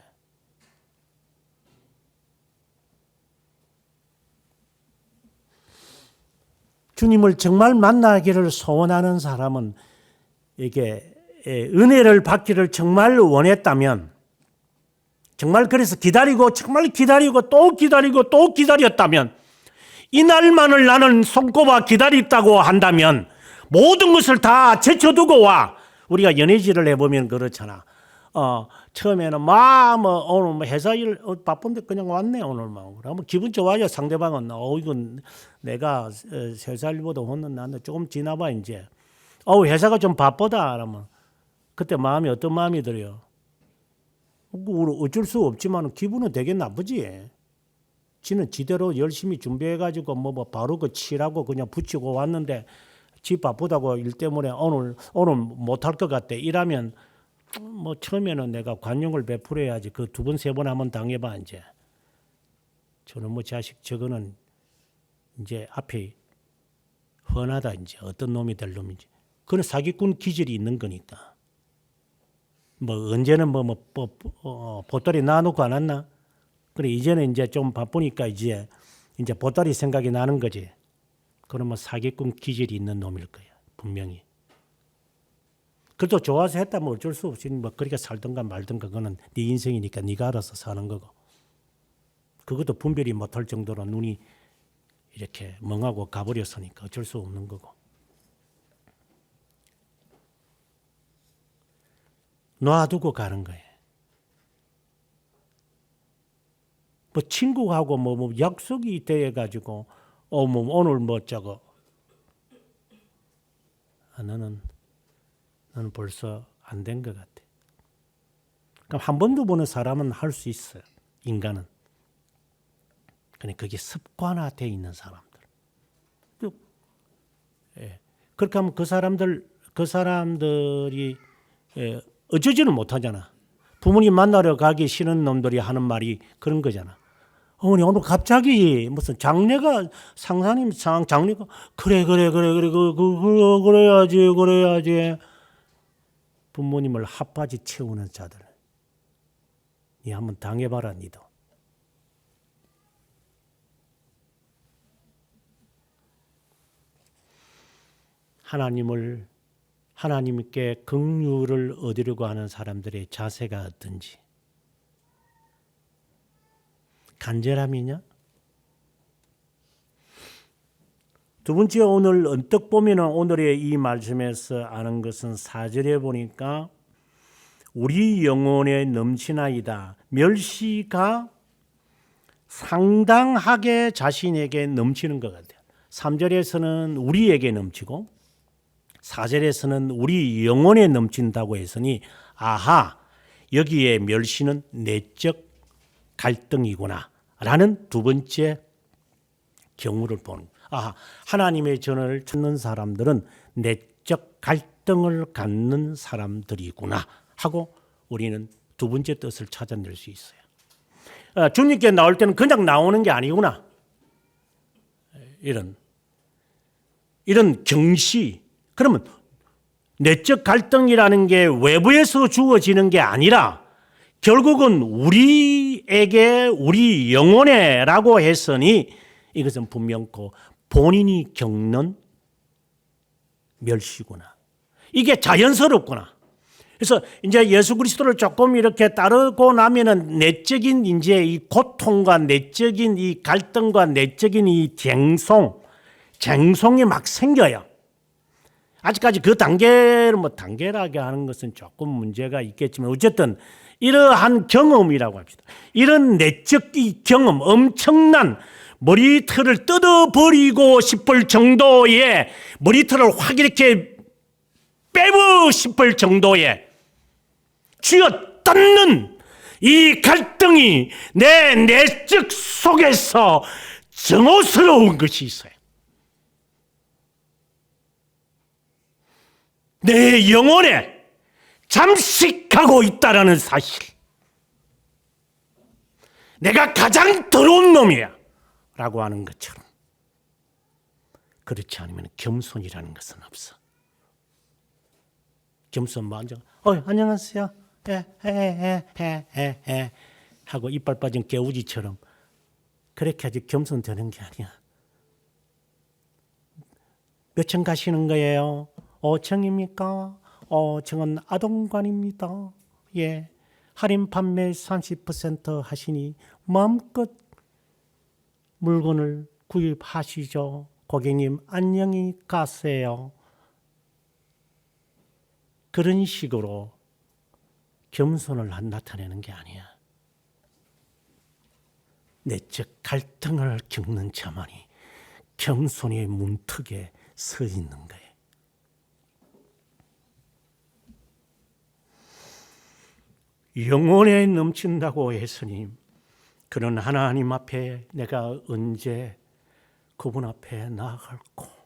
주님을 정말 만나기를 소원하는 사람은 이게 은혜를 받기를 정말 원했다면, 정말 그래서 기다리고 정말 기다리고 또 기다리고 또 기다렸다면, 이날만을 나는 손꼽아 기다렸다고 한다면 모든 것을 다 제쳐두고 와. 우리가 연애질을 해보면 그렇잖아. 처음에는 막 뭐 오늘 뭐 회사 일 바쁜데 그냥 왔네 오늘 막 그러면 기분 좋아요. 상대방은 이건 내가 세 살보다 혼은 나는데 조금 지나봐 이제 회사가 좀 바쁘다 그러면 그때 마음이 어떤 마음이 들어요? 어쩔 수 없지만 기분은 되게 나쁘지. 지는 지대로 열심히 준비해가지고 뭐 바로 그 치라고 그냥 붙이고 왔는데 지 바쁘다고 일 때문에 오늘 못할 것 같대. 이러면 뭐 처음에는 내가 관용을 베풀어야지. 그 두 번 세 번 한번 당해봐 이제. 저는 뭐 자식 저거는 이제 앞에 훤하다 이제 어떤 놈이 될 놈인지. 그건 사기꾼 기질이 있는 거니까. 뭐 언제는 보따리 놔놓고 안 왔나? 그래 이제는 이제 좀 바쁘니까 이제 보따리 생각이 나는 거지. 그러면 사기꾼 기질이 있는 놈일 거야 분명히. 그래도 좋아서 했다면 어쩔 수 없이 뭐 그렇게 살든가 말든가 그거는 네 인생이니까 네가 알아서 사는 거고. 그것도 분별이 못할 정도로 눈이 이렇게 멍하고 가버렸으니까 어쩔 수 없는 거고. 놔두고 가는 거예요. 뭐 친구하고 뭐 약속이 돼 가지고 뭐 오늘 뭐 저거 너는 벌써 안 된 것 같아. 그럼 한 번 두 번은 사람은 할 수 있어요. 인간은. 근데 그게 습관화되어 있는 사람들. 예. 그렇게 하면 그 사람들이 어쩌지는 못하잖아. 부모님 만나러 가기 싫은 놈들이 하는 말이 그런 거잖아. 어머니 오늘 갑자기 무슨 장례가 상사님 장례가 그래야지 부모님을 핫바지 채우는 자들. 니 한번 당해봐라 니도. 하나님께 긍휼을 얻으려고 하는 사람들의 자세가 어떤지. 간절함이냐? 두 번째 오늘 언뜻 보면 오늘의 이 말씀에서 아는 것은 4절에 보니까 우리 영혼에 넘치나이다. 멸시가 상당하게 자신에게 넘치는 것 같아요. 3절에서는 우리에게 넘치고 4절에서는 우리 영혼에 넘친다고 했으니 아하 여기에 멸시는 내적 갈등이구나 라는 두 번째 경우를 보는 하나님의 전을 찾는 사람들은 내적 갈등을 갖는 사람들이구나 하고 우리는 두 번째 뜻을 찾아낼 수 있어요. 주님께 나올 때는 그냥 나오는 게 아니구나. 이런 경시. 그러면 내적 갈등이라는 게 외부에서 주어지는 게 아니라 결국은 우리에게 우리 영혼에라고 했으니 이것은 분명코 본인이 겪는 멸시구나. 이게 자연스럽구나. 그래서 이제 예수 그리스도를 조금 이렇게 따르고 나면은 내적인 이제 이 고통과 내적인 이 갈등과 내적인 이 쟁송이 막 생겨요. 아직까지 그 단계를 단계라게 하는 것은 조금 문제가 있겠지만 어쨌든 이러한 경험이라고 합시다. 이런 내적 이 경험, 엄청난 머리털을 뜯어버리고 싶을 정도의 머리털을 확 이렇게 빼고 싶을 정도의 쥐어 뜯는 이 갈등이 내 내적 속에서 증오스러운 것이 있어요. 내 영혼에 잠식하고 있다라는 사실. 내가 가장 더러운 놈이야 라고 하는 것처럼. 그렇지 않으면 겸손이라는 것은 없어. 겸손 먼저 안녕하세요. 하고 이빨 빠진 개우지처럼 그렇게 하지 겸손되는 게 아니야. 몇 층 가시는 거예요? 5층입니까? 저는 아동관입니다. 예. 할인 판매 30% 하시니 마음껏 물건을 구입하시죠. 고객님 안녕히 가세요. 그런 식으로 겸손을 나타내는 게 아니야. 내적 갈등을 겪는 자만이 겸손의 문턱에 서 있는 거예요. 영혼에 넘친다고 했으니 그는 하나님 앞에 내가 언제 그분 앞에 나아갈고,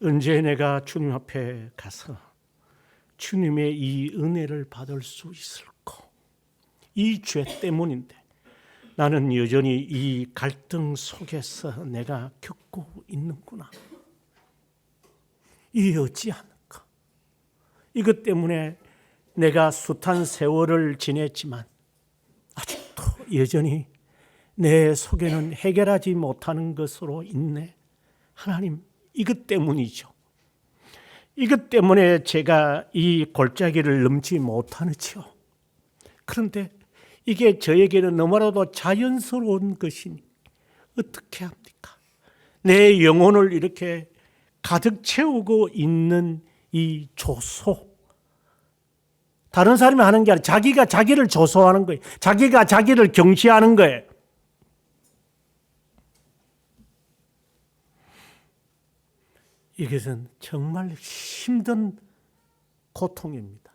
언제 내가 주님 앞에 가서 주님의 이 은혜를 받을 수 있을까? 이 죄 때문인데 나는 여전히 이 갈등 속에서 내가 겪고 있는구나. 이 어찌합니까? 이것 때문에 내가 숱한 세월을 지냈지만 아직도 여전히 내 속에는 해결하지 못하는 것으로 있네. 하나님, 이것 때문이죠. 이것 때문에 제가 이 골짜기를 넘지 못하는지요. 그런데 이게 저에게는 너무나도 자연스러운 것이니 어떻게 합니까? 내 영혼을 이렇게 가득 채우고 있는 이 조소, 다른 사람이 하는 게 아니라 자기가 자기를 조소하는 거예요. 자기가 자기를 경시하는 거예요. 이것은 정말 힘든 고통입니다.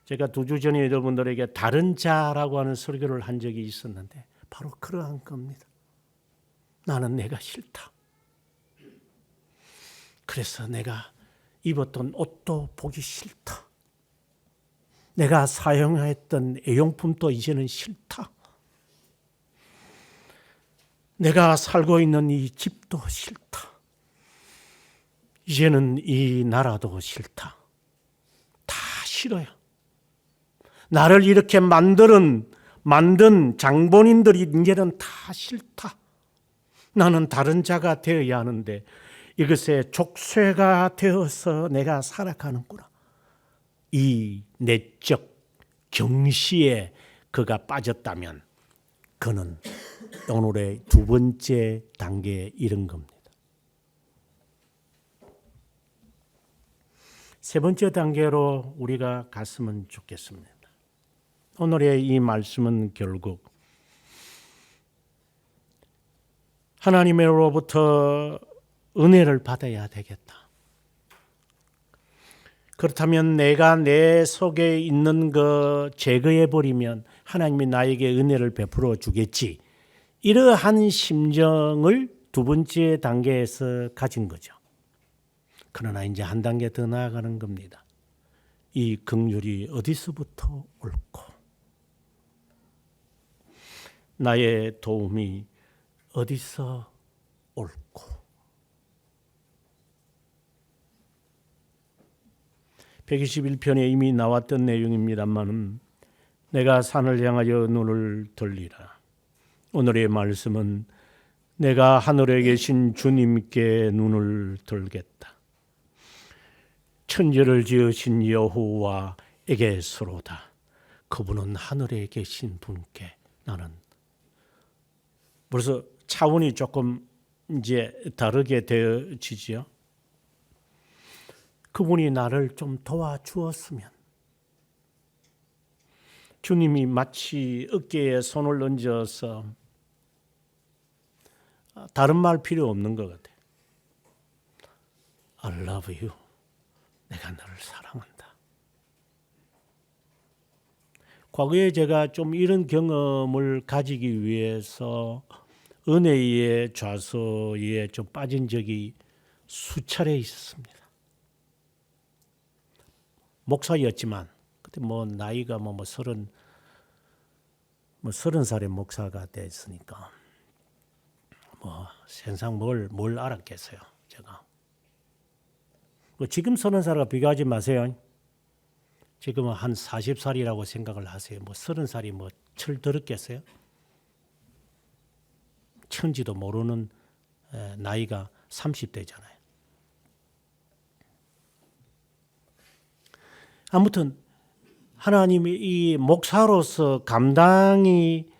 제가 2주 전에 여러분들에게 다른 자라고 하는 설교를 한 적이 있었는데 바로 그러한 겁니다. 나는 내가 싫다. 그래서 내가 입었던 옷도 보기 싫다. 내가 사용했던 애용품도 이제는 싫다. 내가 살고 있는 이 집도 싫다. 이제는 이 나라도 싫다. 다 싫어요. 나를 이렇게 만든 장본인들이 이제는 다 싫다. 나는 다른 자가 되어야 하는데 이것에 족쇄가 되어서 내가 살아가는구나. 이 내적 경시에 그가 빠졌다면 그는 오늘의 2번째 단계에 이른 겁니다. 3번째 단계로 우리가 갔으면 좋겠습니다. 오늘의 이 말씀은 결국 하나님으로부터 은혜를 받아야 되겠다. 그렇다면 내가 내 속에 있는 거 제거해 버리면 하나님이 나에게 은혜를 베풀어 주겠지. 이러한 심정을 2번째 단계에서 가진 거죠. 그러나 이제 한 단계 더 나아가는 겁니다. 이 긍휼이 어디서부터 옳고 나의 도움이 어디서 옳고. 121편에 이미 나왔던 내용입니다만 내가 산을 향하여 눈을 돌리라. 오늘의 말씀은 내가 하늘에 계신 주님께 눈을 들겠다. 천지를 지으신 여호와에게서로다. 그분은 하늘에 계신 분께 나는 벌써 차원이 조금 이제 다르게 되어지지요. 그분이 나를 좀 도와주었으면, 주님이 마치 어깨에 손을 얹어서 다른 말 필요 없는 것 같아요. I love you. 내가 너를 사랑한다. 과거에 제가 좀 이런 경험을 가지기 위해서 은혜의 좌소에 좀 빠진 적이 수차례 있었습니다. 목사였지만 그때 나이가 30살의 목사가 됐으니까 세상 뭘 알았겠어요, 제가. 지금 30살과 비교하지 마세요. 지금은 한 40살이라고 생각을 하세요. 30살이 철들었겠어요? 천지도 모르는 나이가 30대잖아요. 아무튼 하나님이 이 목사로서 감당이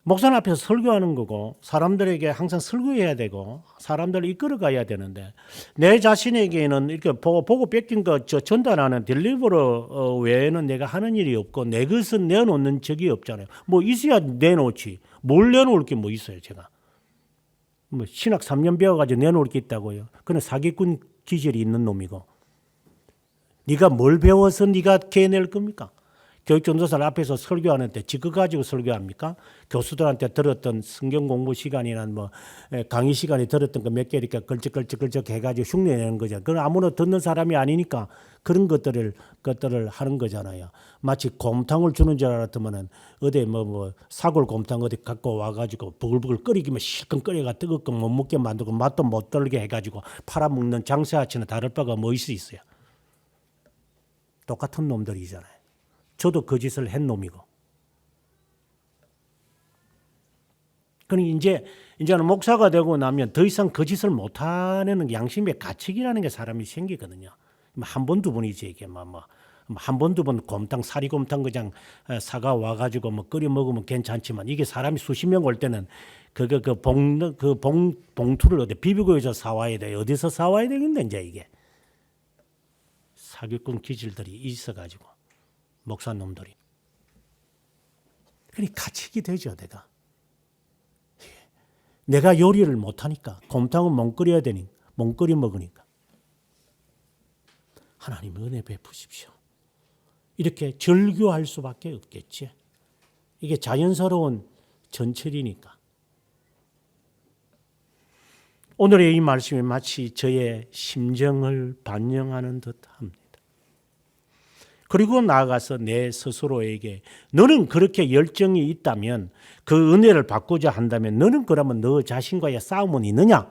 목사님 앞에서 설교하는 거고 사람들에게 항상 설교해야 되고 사람들을 이끌어 가야 되는데 내 자신에게는 이렇게 보고 뺏긴 거 전달하는 딜리버러 외에는 내가 하는 일이 없고 내 것은 내놓는 적이 없잖아요. 뭐 있어야 내놓지. 뭘 내놓을 게 뭐 있어요, 제가. 뭐 신학 3년 배워가지고 내놓을 게 있다고요. 그는 사기꾼 기질이 있는 놈이고. 네가 뭘 배워서 네가 개낼 겁니까? 교육전도사 앞에서 설교하는데 지그 가지고 설교합니까? 교수들한테 들었던 성경 공부 시간이나 뭐 강의 시간에 들었던 거 몇 개 이렇게 걸쩍걸쩍 해가지고 흉내내는 거죠. 그건 아무나 듣는 사람이 아니니까 그런 것들을 하는 거잖아요. 마치 곰탕을 주는 줄 알았더만은 어디 뭐 사골 곰탕 어디 갖고 와가지고 부글부글 끓이기만 실컷 끓여가 뜨겁고 못 먹게 만들고 맛도 못 들게 해가지고 팔아먹는 장사치는 다를 바가 뭐 있을 수 있어요. 똑같은 놈들이잖아요. 저도 그 짓을 한 놈이고. 그러니 이제는 목사가 되고 나면 더 이상 그 짓을 못하는 양심의 가책이라는 게 사람이 생기거든요. 한 번, 두 번이지 이게 한 번, 두 번 곰탕, 사리곰탕 그냥 사가 와가지고 뭐 끓여 먹으면 괜찮지만 이게 사람이 수십 명 올 때는 봉투를 어디 비비고에서 사와야 돼. 어디서 사와야 되겠는데 이제 이게 사기꾼 기질들이 있어가지고. 목사놈들이. 그러니 가책이 되죠, 내가 요리를 못하니까 곰탕은 못 끓여야 되니 못 끓여 먹으니까. 하나님 은혜 베푸십시오. 이렇게 절규할 수밖에 없겠지. 이게 자연스러운 전철이니까. 오늘의 이 말씀이 마치 저의 심정을 반영하는 듯합니다. 그리고 나아가서 내 스스로에게 너는 그렇게 열정이 있다면 그 은혜를 받고자 한다면 너는 그러면 너 자신과의 싸움은 있느냐?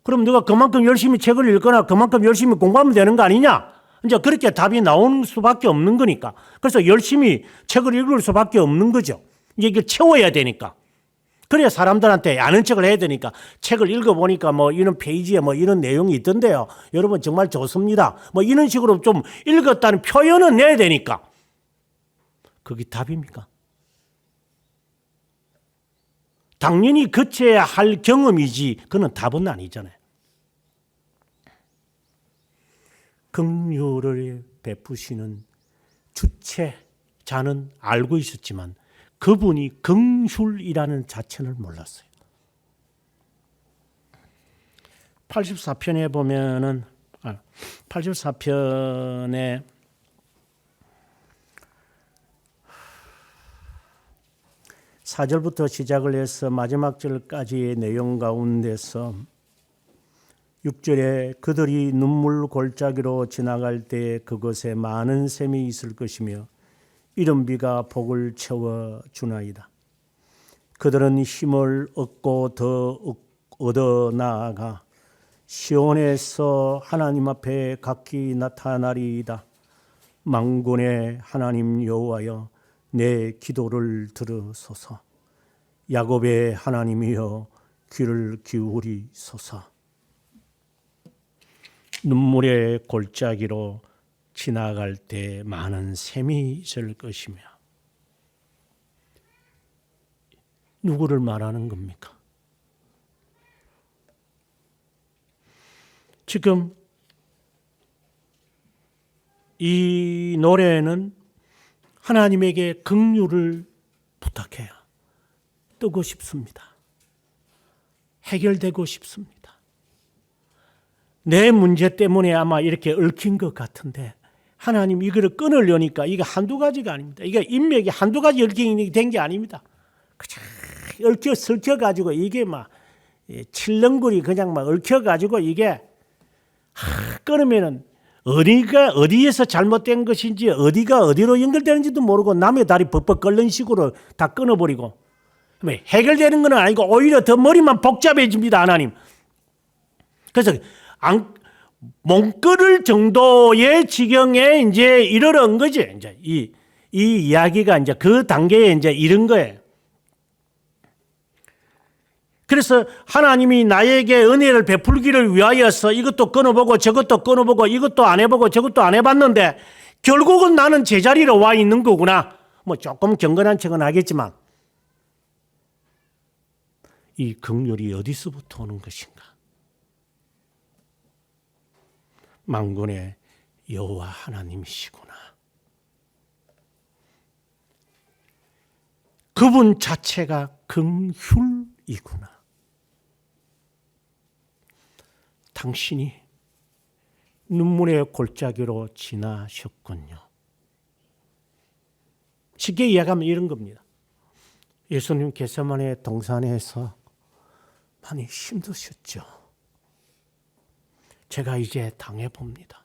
그럼 너가 그만큼 열심히 책을 읽거나 그만큼 열심히 공부하면 되는 거 아니냐? 이제 그렇게 답이 나오는 수밖에 없는 거니까. 그래서 열심히 책을 읽을 수밖에 없는 거죠. 이게 채워야 되니까. 그래야 사람들한테 아는 척을 해야 되니까 책을 읽어보니까 뭐 이런 페이지에 뭐 이런 내용이 있던데요. 여러분 정말 좋습니다. 뭐 이런 식으로 좀 읽었다는 표현은 내야 되니까. 그게 답입니까? 당연히 거쳐야 할 경험이지 그건 답은 아니잖아요. 긍휼을 베푸시는 주체자는 알고 있었지만 그분이 긍휼이라는 자체를 몰랐어요. 84편에 보면은 84편에 4절부터 시작을 해서 마지막 절까지의 내용 가운데서 6절에 그들이 눈물 골짜기로 지나갈 때 그것에 많은 샘이 있을 것이며 이른 비가 복을 채워주나이다. 그들은 힘을 얻고 더 얻어 나아가 시온에서 하나님 앞에 각기 나타나리이다. 만군의 하나님 여호와여 내 기도를 들으소서. 야곱의 하나님이여 귀를 기울이소서. 눈물의 골짜기로 지나갈 때 많은 샘이 있을 것이며. 누구를 말하는 겁니까? 지금 이 노래는 하나님에게 긍휼을 부탁해요. 뜨고 싶습니다. 해결되고 싶습니다. 내 문제 때문에 아마 이렇게 얽힌 것 같은데 하나님 이거를 끊으려니까 이게 한두 가지가 아닙니다. 이게 인맥이 한두 가지 얽힌이 된 게 아닙니다. 그냥 얽혀가지고 이게 막 칠렁굴이 그냥 막 얽혀가지고 이게 끊으면은 어디에서 잘못된 것인지 어디가 어디로 연결되는지도 모르고 남의 다리 벅벅 끓는 식으로 다 끊어버리고 해결되는 건 아니고 오히려 더 머리만 복잡해집니다. 하나님. 그래서 못 끊을 정도의 지경에 이제 이르는 거지. 이제 이 이야기가 이제 그 단계에 이제 이른 거예요. 그래서 하나님이 나에게 은혜를 베풀기를 위하여서 이것도 끊어보고 저것도 끊어보고 이것도 안 해보고 저것도 안 해봤는데 결국은 나는 제자리로 와 있는 거구나. 뭐 조금 경건한 척은 하겠지만 이 긍휼이 어디서부터 오는 것인가? 만군의 여호와 하나님이시구나. 그분 자체가 긍휼이구나. 당신이 눈물의 골짜기로 지나셨군요. 쉽게 이야기하면 이런 겁니다. 예수님 겟세마네 동산에서 많이 힘드셨죠. 제가 이제 당해봅니다.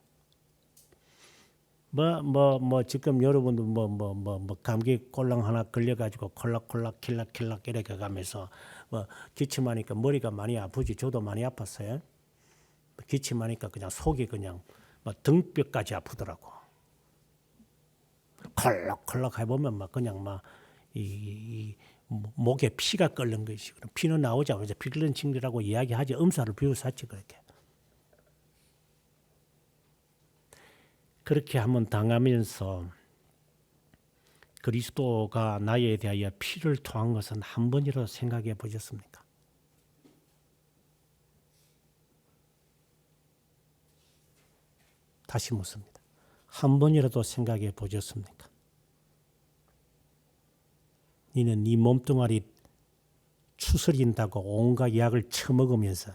지금 여러분도 감기 꼴랑 하나 걸려가지고 콜락콜락 킬락킬락 이렇게 가면서 기침하니까 머리가 많이 아프지. 저도 많이 아팠어요. 기침하니까 그냥 속이 그냥 등뼈까지 아프더라고. 콜락콜락 해보면 그냥 목에 피가 끓는 것이. 피는 나오자마자 피 끓는 친구라고 이야기하지. 음사를 비웃었지 그렇게. 그렇게 한번 당하면서 그리스도가 나에 대하여 피를 토한 것은 한 번이라도 생각해 보셨습니까? 다시 묻습니다. 한 번이라도 생각해 보셨습니까? 너는 네 몸뚱아리 추스린다고 온갖 약을 처먹으면서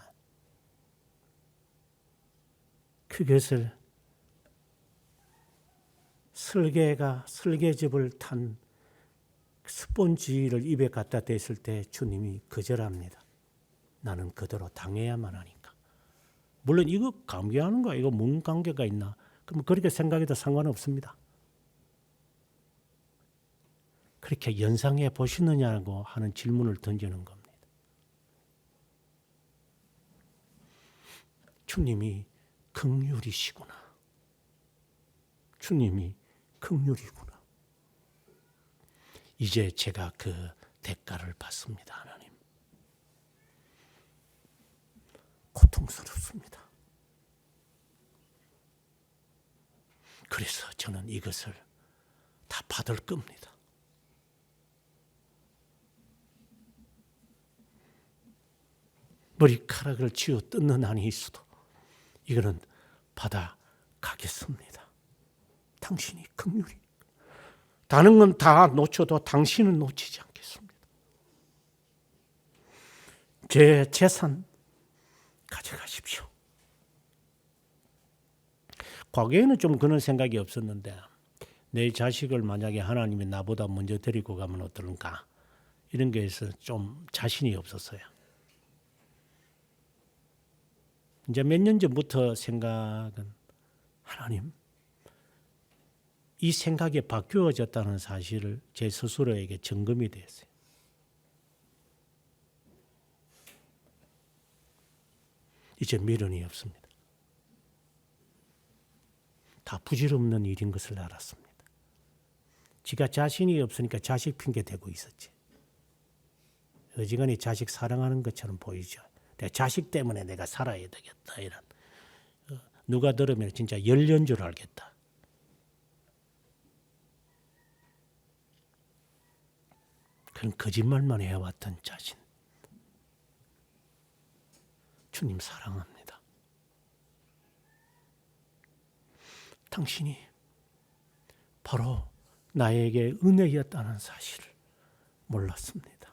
그것을 설계즙을 탄 스폰지를 입에 갖다 댔을 때 주님이 거절합니다. 나는 그대로 당해야만 하니까. 물론 이거 감기하는 거야. 이거 뭔 관계가 있나? 그럼 그렇게 생각해도 상관없습니다. 그렇게 연상해 보시느냐고 하는 질문을 던지는 겁니다. 주님이 긍휼이시구나. 주님이 긍휼이구나. 이제 제가 그 대가를 받습니다. 하나님. 고통스럽습니다. 그래서 저는 이것을 다 받을 겁니다. 머리카락을 쥐어 뜯는 한이 있어도 이거는 받아가겠습니다. 당신이 긍휼이. 다른 건 다 놓쳐도 당신은 놓치지 않겠습니다. 제 재산 가져가십시오. 과거에는 좀 그런 생각이 없었는데 내 자식을 만약에 하나님이 나보다 먼저 데리고 가면 어떨까? 이런 거에서 좀 자신이 없었어요. 이제 몇 년 전부터 생각은 하나님, 이 생각이 바뀌어졌다는 사실을 제 스스로에게 점검이 됐어요. 이제 미련이 없습니다. 다 부질없는 일인 것을 알았습니다. 지가 자신이 없으니까 자식 핑계 대고 있었지. 어지간히 자식 사랑하는 것처럼 보이죠. 내 자식 때문에 내가 살아야 되겠다. 이런. 누가 들으면 진짜 열년 줄 알겠다. 그런 거짓말만 해왔던 자신. 주님 사랑합니다. 당신이 바로 나에게 은혜였다는 사실을 몰랐습니다.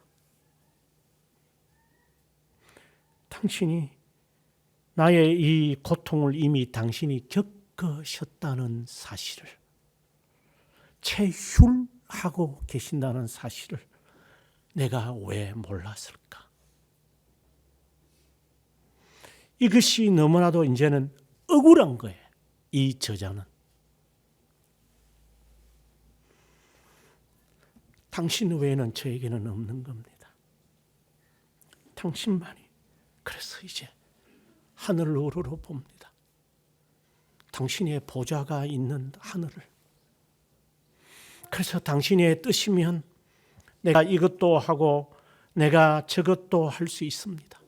당신이 나의 이 고통을 이미 당신이 겪으셨다는 사실을, 체휼하고 계신다는 사실을 내가 왜 몰랐을까? 이것이 너무나도 이제는 억울한 거예요. 이 저자는. 당신 외에는 저에게는 없는 겁니다. 당신만이. 그래서 이제 하늘을 우러러 봅니다. 당신의 보좌가 있는 하늘을. 그래서 당신의 뜻이면 내가 이것도 하고 내가 저것도 할 수 있습니다.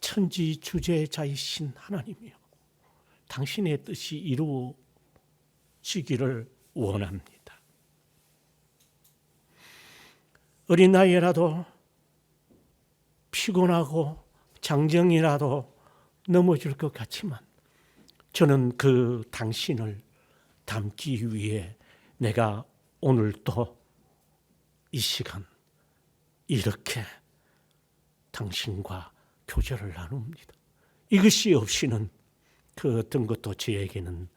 천지주재자이신 하나님이요. 당신의 뜻이 이루어지기를 원합니다. 어린 나이라도 피 피곤하고 장정이라도 넘어질 것 같지만 저는 그 당신을 닮기 위해 내가 오늘 또 이 시간 이렇게 당신과 교제를 나눕니다. 이것이 없이는 그 어떤 것도 저에게는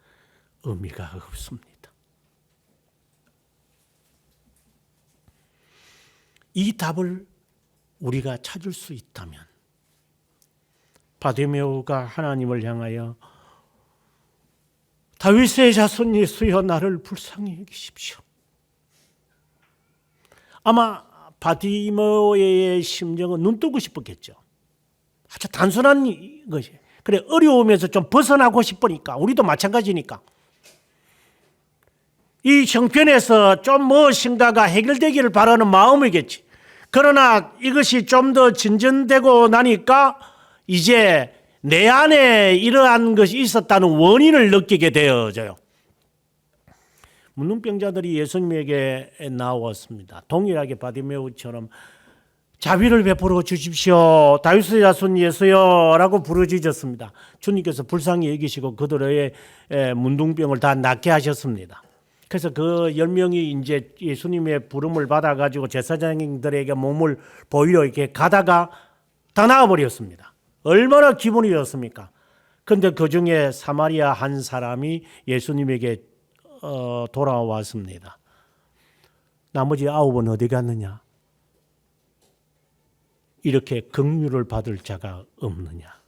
의미가 없습니다. 이 답을 우리가 찾을 수 있다면 바디메오가 하나님을 향하여 다윗의 자손 예수여 나를 불쌍히 여기십시오. 아마 바디메오의 심정은 눈 뜨고 싶었겠죠. 아주 단순한 것이. 그래 어려움에서 좀 벗어나고 싶으니까 우리도 마찬가지니까. 이 형편에서 좀 무엇인가가 해결되기를 바라는 마음이겠지. 그러나 이것이 좀 더 진전되고 나니까 이제 내 안에 이러한 것이 있었다는 원인을 느끼게 되어져요. 문둥병자들이 예수님에게 나왔습니다. 동일하게 바디메오처럼 자비를 베풀어 주십시오. 다윗의 자손 예수여 라고 부르짖었습니다. 주님께서 불쌍히 여기시고 그들의 문둥병을 다 낫게 하셨습니다. 그래서 그 10명이 이제 예수님의 부름을 받아가지고 제사장들에게 몸을 보이러 이렇게 가다가 다 나와버렸습니다. 얼마나 기분이 좋습니까? 그런데 그 중에 사마리아 한 사람이 예수님에게 돌아왔습니다. 나머지 9은 어디 갔느냐? 이렇게 긍휼을 받을 자가 없느냐?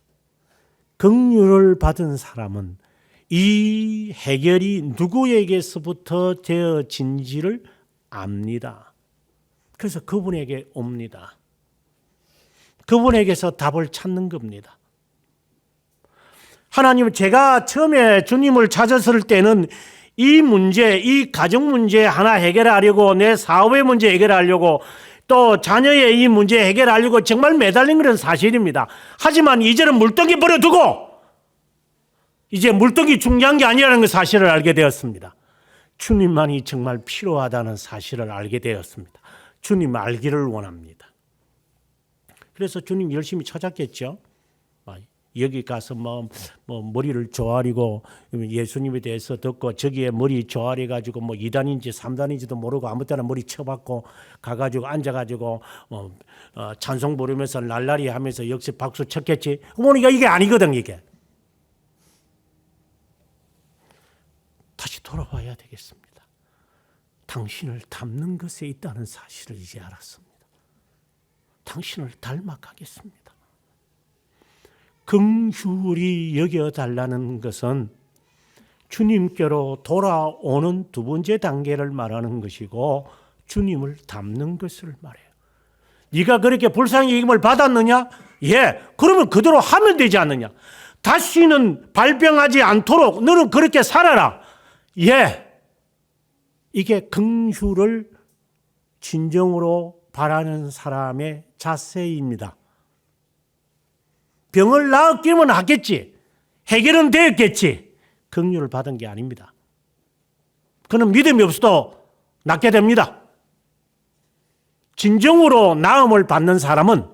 긍휼을 받은 사람은 이 해결이 누구에게서부터 되어진지를 압니다. 그래서 그분에게 옵니다. 그분에게서 답을 찾는 겁니다. 하나님, 제가 처음에 주님을 찾았을 때는 이 문제, 이 가정 문제 하나 해결하려고, 내 사업의 문제 해결하려고, 또 자녀의 이 문제 해결하려고 정말 매달린 것은 사실입니다. 하지만 이제는 물동이 버려두고 이제 물동이 중요한 게 아니라는 그 사실을 알게 되었습니다. 주님만이 정말 필요하다는 사실을 알게 되었습니다. 주님 알기를 원합니다. 그래서 주님 열심히 찾았겠죠. 여기 가서 뭐 머리를 조아리고 예수님에 대해서 듣고 저기에 머리 조아리 가지고 뭐 2단인지 3단인지도 모르고 아무 때나 머리 쳐박고 가가지고 앉아가지고 찬송 부르면서 날라리 하면서 역시 박수 쳤겠지. 어머니가 이게 아니거든. 이게 다시 돌아와야 되겠습니다. 당신을 닮는 것에 있다는 사실을 이제 알았습니다. 당신을 닮아가겠습니다. 긍휼히 여겨달라는 것은 주님께로 돌아오는 두 번째 단계를 말하는 것이고 주님을 닮는 것을 말해요. 네가 그렇게 불쌍히 여김을 받았느냐? 예, 그러면 그대로 하면 되지 않느냐? 다시는 발병하지 않도록 너는 그렇게 살아라. 예, 이게 긍휼을 진정으로 바라는 사람의 자세입니다. 병을 나았기면 하겠지. 해결은 되었겠지. 긍휼을 받은 게 아닙니다. 그는 믿음이 없어도 낫게 됩니다. 진정으로 나음을 받는 사람은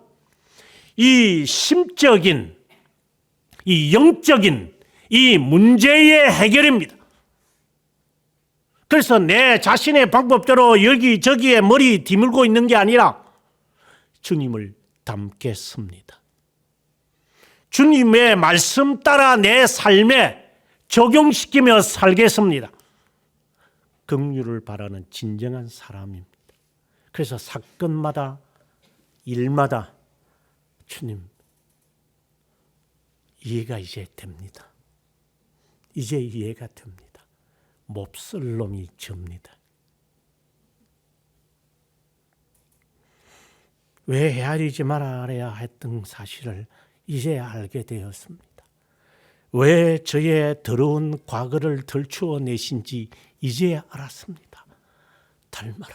이 심적인, 이 영적인 이 문제의 해결입니다. 그래서 내 자신의 방법대로 여기저기에 머리 뒤물고 있는 게 아니라 주님을 닮겠습니다. 주님의 말씀 따라 내 삶에 적용시키며 살겠습니다. 긍휼을 바라는 진정한 사람입니다. 그래서 사건마다 일마다 주님 이해가 이제 됩니다. 이제 이해가 됩니다. 몹쓸 놈이 접니다. 왜 헤아리지 말아야 했던 사실을 이제 알게 되었습니다. 왜 저의 더러운 과거를 덜추어 내신지 이제 알았습니다. 닮아라.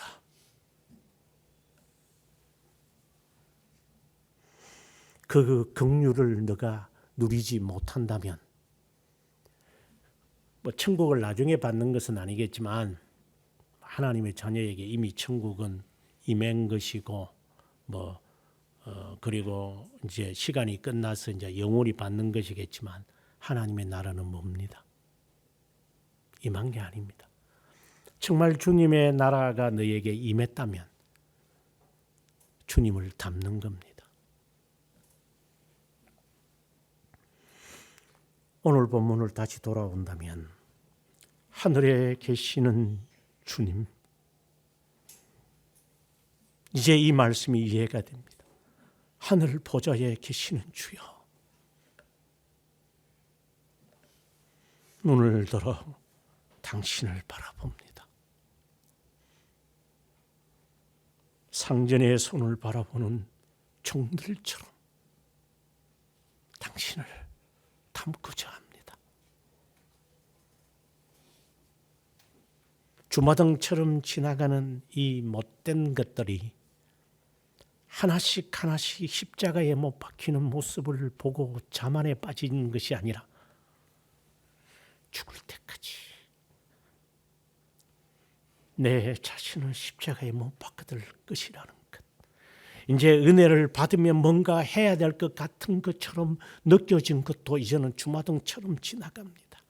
그 긍휼을 너가 누리지 못한다면 뭐 천국을 나중에 받는 것은 아니겠지만 하나님의 자녀에게 이미 천국은 임한 것이고 뭐 그리고 이제 시간이 끝나서 이제 영원히 받는 것이겠지만 하나님의 나라는 뭡니다? 임한 게 아닙니다. 정말 주님의 나라가 너에게 임했다면 주님을 닮는 겁니다. 오늘 본문을 다시 돌아온다면 하늘에 계시는 주님, 이제 이 말씀이 이해가 됩니다. 하늘 보좌에 계시는 주여, 눈을 들어 당신을 바라봅니다. 상전의 손을 바라보는 종들처럼 당신을 담고자 합니다. 주마등처럼 지나가는 이 못된 것들이 하나씩 하나씩 십자가에 못 박히는 모습을 보고 자만에 빠지는 것이 아니라 죽을 때까지 내 자신을 십자가에 못 박아들 것이라는 것. 이제 은혜를 받으면 뭔가 해야 될 것 같은 것처럼 느껴진 것도 이제는 주마등처럼 지나갑니다.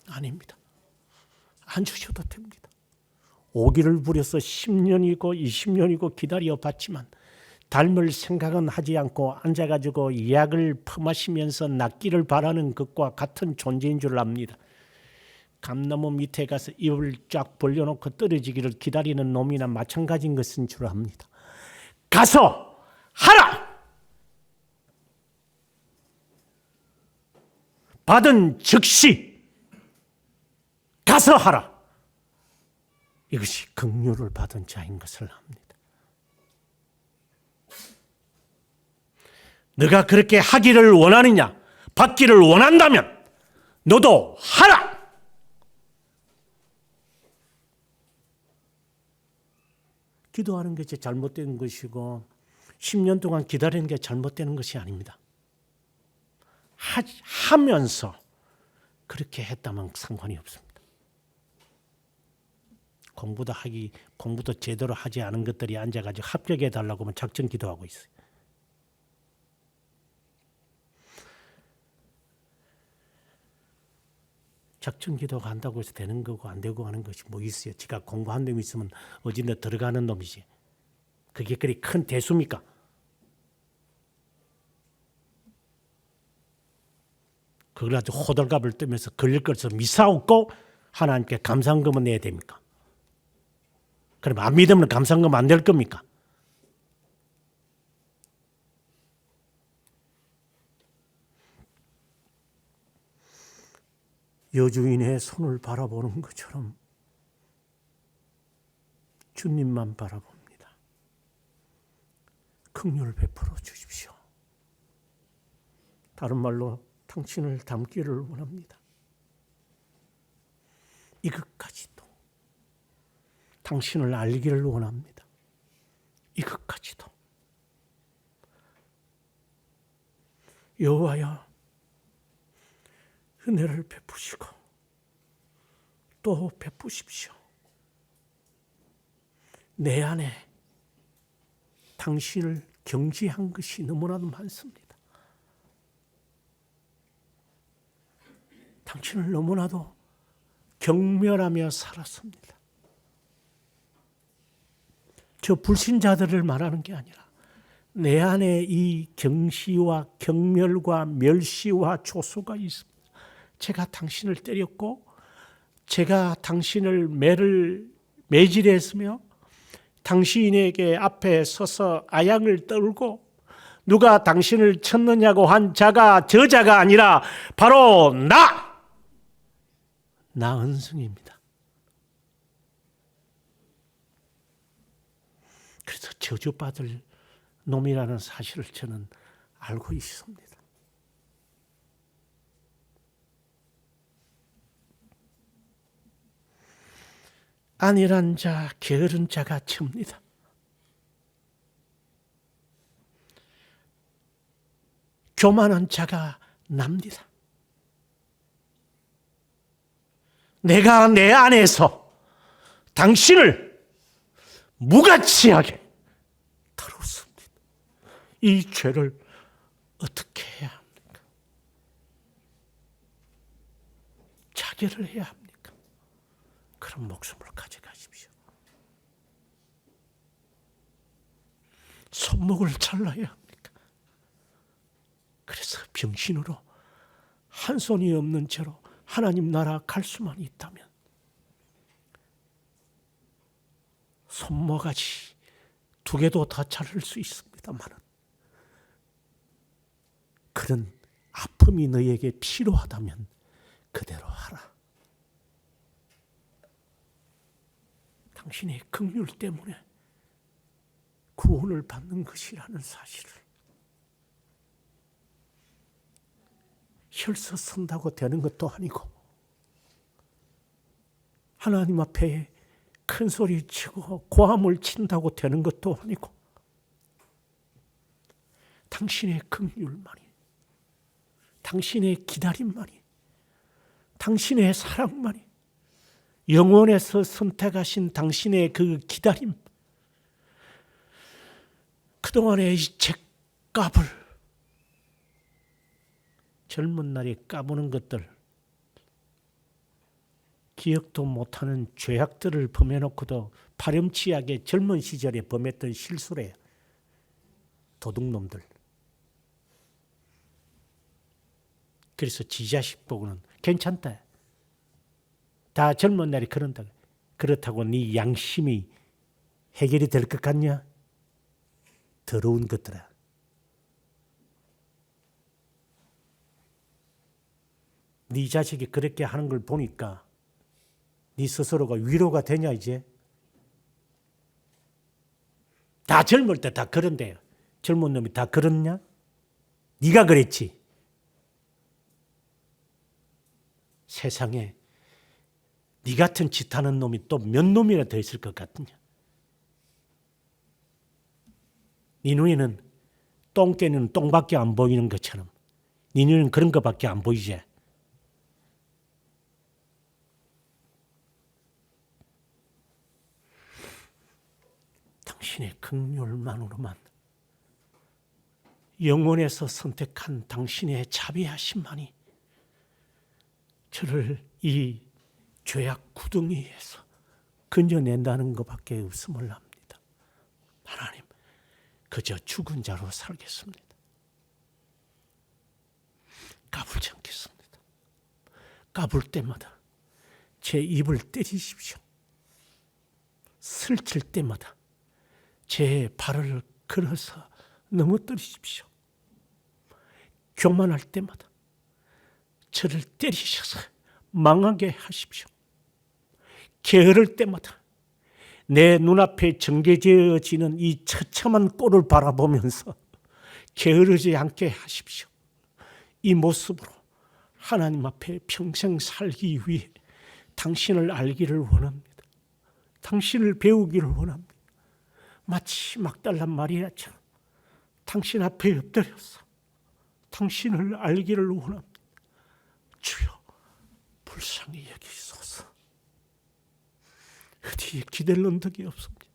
아닙니다. 안 주셔도 됩니다. 오기를 부려서 10년이고 20년이고 기다려 봤지만 닮을 생각은 하지 않고 앉아가지고 약을 퍼마시면서 낫기를 바라는 것과 같은 존재인 줄 압니다. 감나무 밑에 가서 입을 쫙 벌려놓고 떨어지기를 기다리는 놈이나 마찬가지인 것인 줄 압니다. 가서 하라! 받은 즉시 가서 하라! 이것이 긍휼을 받은 자인 것을 압니다. 너가 그렇게 하기를 원하느냐, 받기를 원한다면 너도 하라! 기도하는 게 잘못된 것이고 10년 동안 기다리는 게 잘못되는 것이 아닙니다. 하면서 그렇게 했다면 상관이 없습니다. 공부도 제대로 하지 않은 것들이 앉아가지고 합격해 달라고 하면 작정 기도하고 있어요. 작정 기도가 한다고 해서 되는 거고 안 되고 하는 것이 뭐 있어요. 지가 공부한 놈이 있으면 어딘데 들어가는 놈이지. 그게 그리 큰 대수입니까? 그걸 아주 호들갑을 떨면서 걸릴 것을 미사옵고 하나님께 감상금은 내야 됩니까? 그럼 안 믿으면 감상금 안 될 겁니까? 여주인의 손을 바라보는 것처럼 주님만 바라봅니다. 긍휼을 베풀어 주십시오. 다른 말로 당신을 닮기를 원합니다. 이것까지도 당신을 알기를 원합니다. 이것까지도 여호와여, 은혜를 베푸시고 또 베푸십시오. 내 안에 당신을 경지한 것이 너무나도 많습니다. 당신을 너무나도 경멸하며 살았습니다. 저 불신자들을 말하는 게 아니라 내 안에 이 경시와 경멸과 멸시와 조소가 있습니다. 제가 당신을 때렸고 제가 당신을 매질했으며 당신에게 앞에 서서 아양을 떨고 누가 당신을 쳤느냐고 한 자가 저자가 아니라 바로 나 은승입니다. 그래서 저주받을 놈이라는 사실을 저는 알고 있습니다. 안일한 자, 게으른 자가 칩니다. 교만한 자가 납니다. 내가 내 안에서 당신을 무가치하게 다뤘습니다. 이 죄를 어떻게 해야 합니까? 자결을 해야 합니까? 그런 목숨을 가져가십시오. 손목을 잘라야 합니까? 그래서 병신으로 한 손이 없는 채로 하나님 나라 갈 수만 있다면 손모가지 2개도 다 자를 수 있습니다만 그런 아픔이 너에게 필요하다면 그대로 하라. 당신의 긍휼 때문에 구원을 받는 것이라는 사실을 혈서 쓴다고 되는 것도 아니고 하나님 앞에 큰 소리 치고 고함을 친다고 되는 것도 아니고 당신의 긍휼만이, 당신의 기다림만이, 당신의 사랑만이, 영원에서 선택하신 당신의 그 기다림, 그동안의 이 죄값을 젊은 날에 까부는 것들, 기억도 못하는 죄악들을 범해놓고도 파렴치하게 젊은 시절에 범했던 실수래. 도둑놈들. 그래서 지 자식 보고는 괜찮다. 다 젊은 날에 그런다. 그렇다고 네 양심이 해결이 될 것 같냐? 더러운 것들아. 네 자식이 그렇게 하는 걸 보니까 네 스스로가 위로가 되냐 이제? 다 젊을 때 다 그런데요. 젊은 놈이 다 그렇냐? 네가 그랬지. 세상에 네 같은 짓 하는 놈이 또 몇 놈이나 더 있을 것 같으냐? 네 눈에는 똥개는 똥밖에 안 보이는 것처럼 네 눈에는 그런 것밖에 안 보이지. 당신의 긍휼만으로만 영원에서 선택한 당신의 자비하심만이 저를 이 죄악 구덩이에서 건져낸다는 것밖에 없음을 압니다. 하나님, 그저 죽은 자로 살겠습니다. 까불지 않겠습니다. 까불 때마다 제 입을 때리십시오. 슬칠 때마다 제 발을 걸어서 넘어뜨리십시오. 교만할 때마다 저를 때리셔서 망하게 하십시오. 게으를 때마다 내 눈앞에 전개되어지는 이 처참한 꼴을 바라보면서 게으르지 않게 하십시오. 이 모습으로 하나님 앞에 평생 살기 위해 당신을 알기를 원합니다. 당신을 배우기를 원합니다. 마치 막달라 마리아처럼 당신 앞에 엎드려서 당신을 알기를 원합니다. 주여, 불쌍히 여기소서. 어디에 기댈 언덕이 없습니다.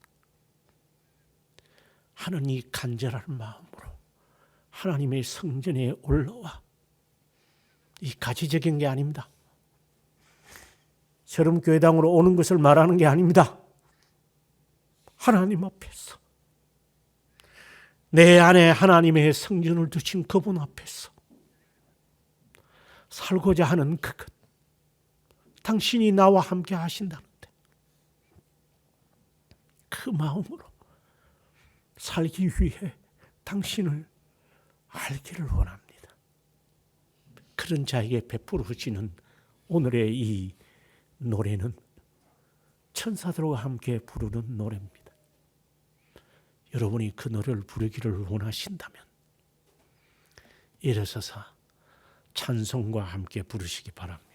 하는 이 간절한 마음으로 하나님의 성전에 올라와, 이 가지적인 게 아닙니다. 저럼 교회당으로 오는 것을 말하는 게 아닙니다. 하나님 앞에서, 내 안에 하나님의 성전을 두신 그분 앞에서 살고자 하는 그것, 당신이 나와 함께 하신다는데 그 마음으로 살기 위해 당신을 알기를 원합니다. 그런 자에게 베풀어지는 오늘의 이 노래는 천사들과 함께 부르는 노래입니다. 여러분이 그 노래를 부르기를 원하신다면 일어서서 찬송과 함께 부르시기 바랍니다.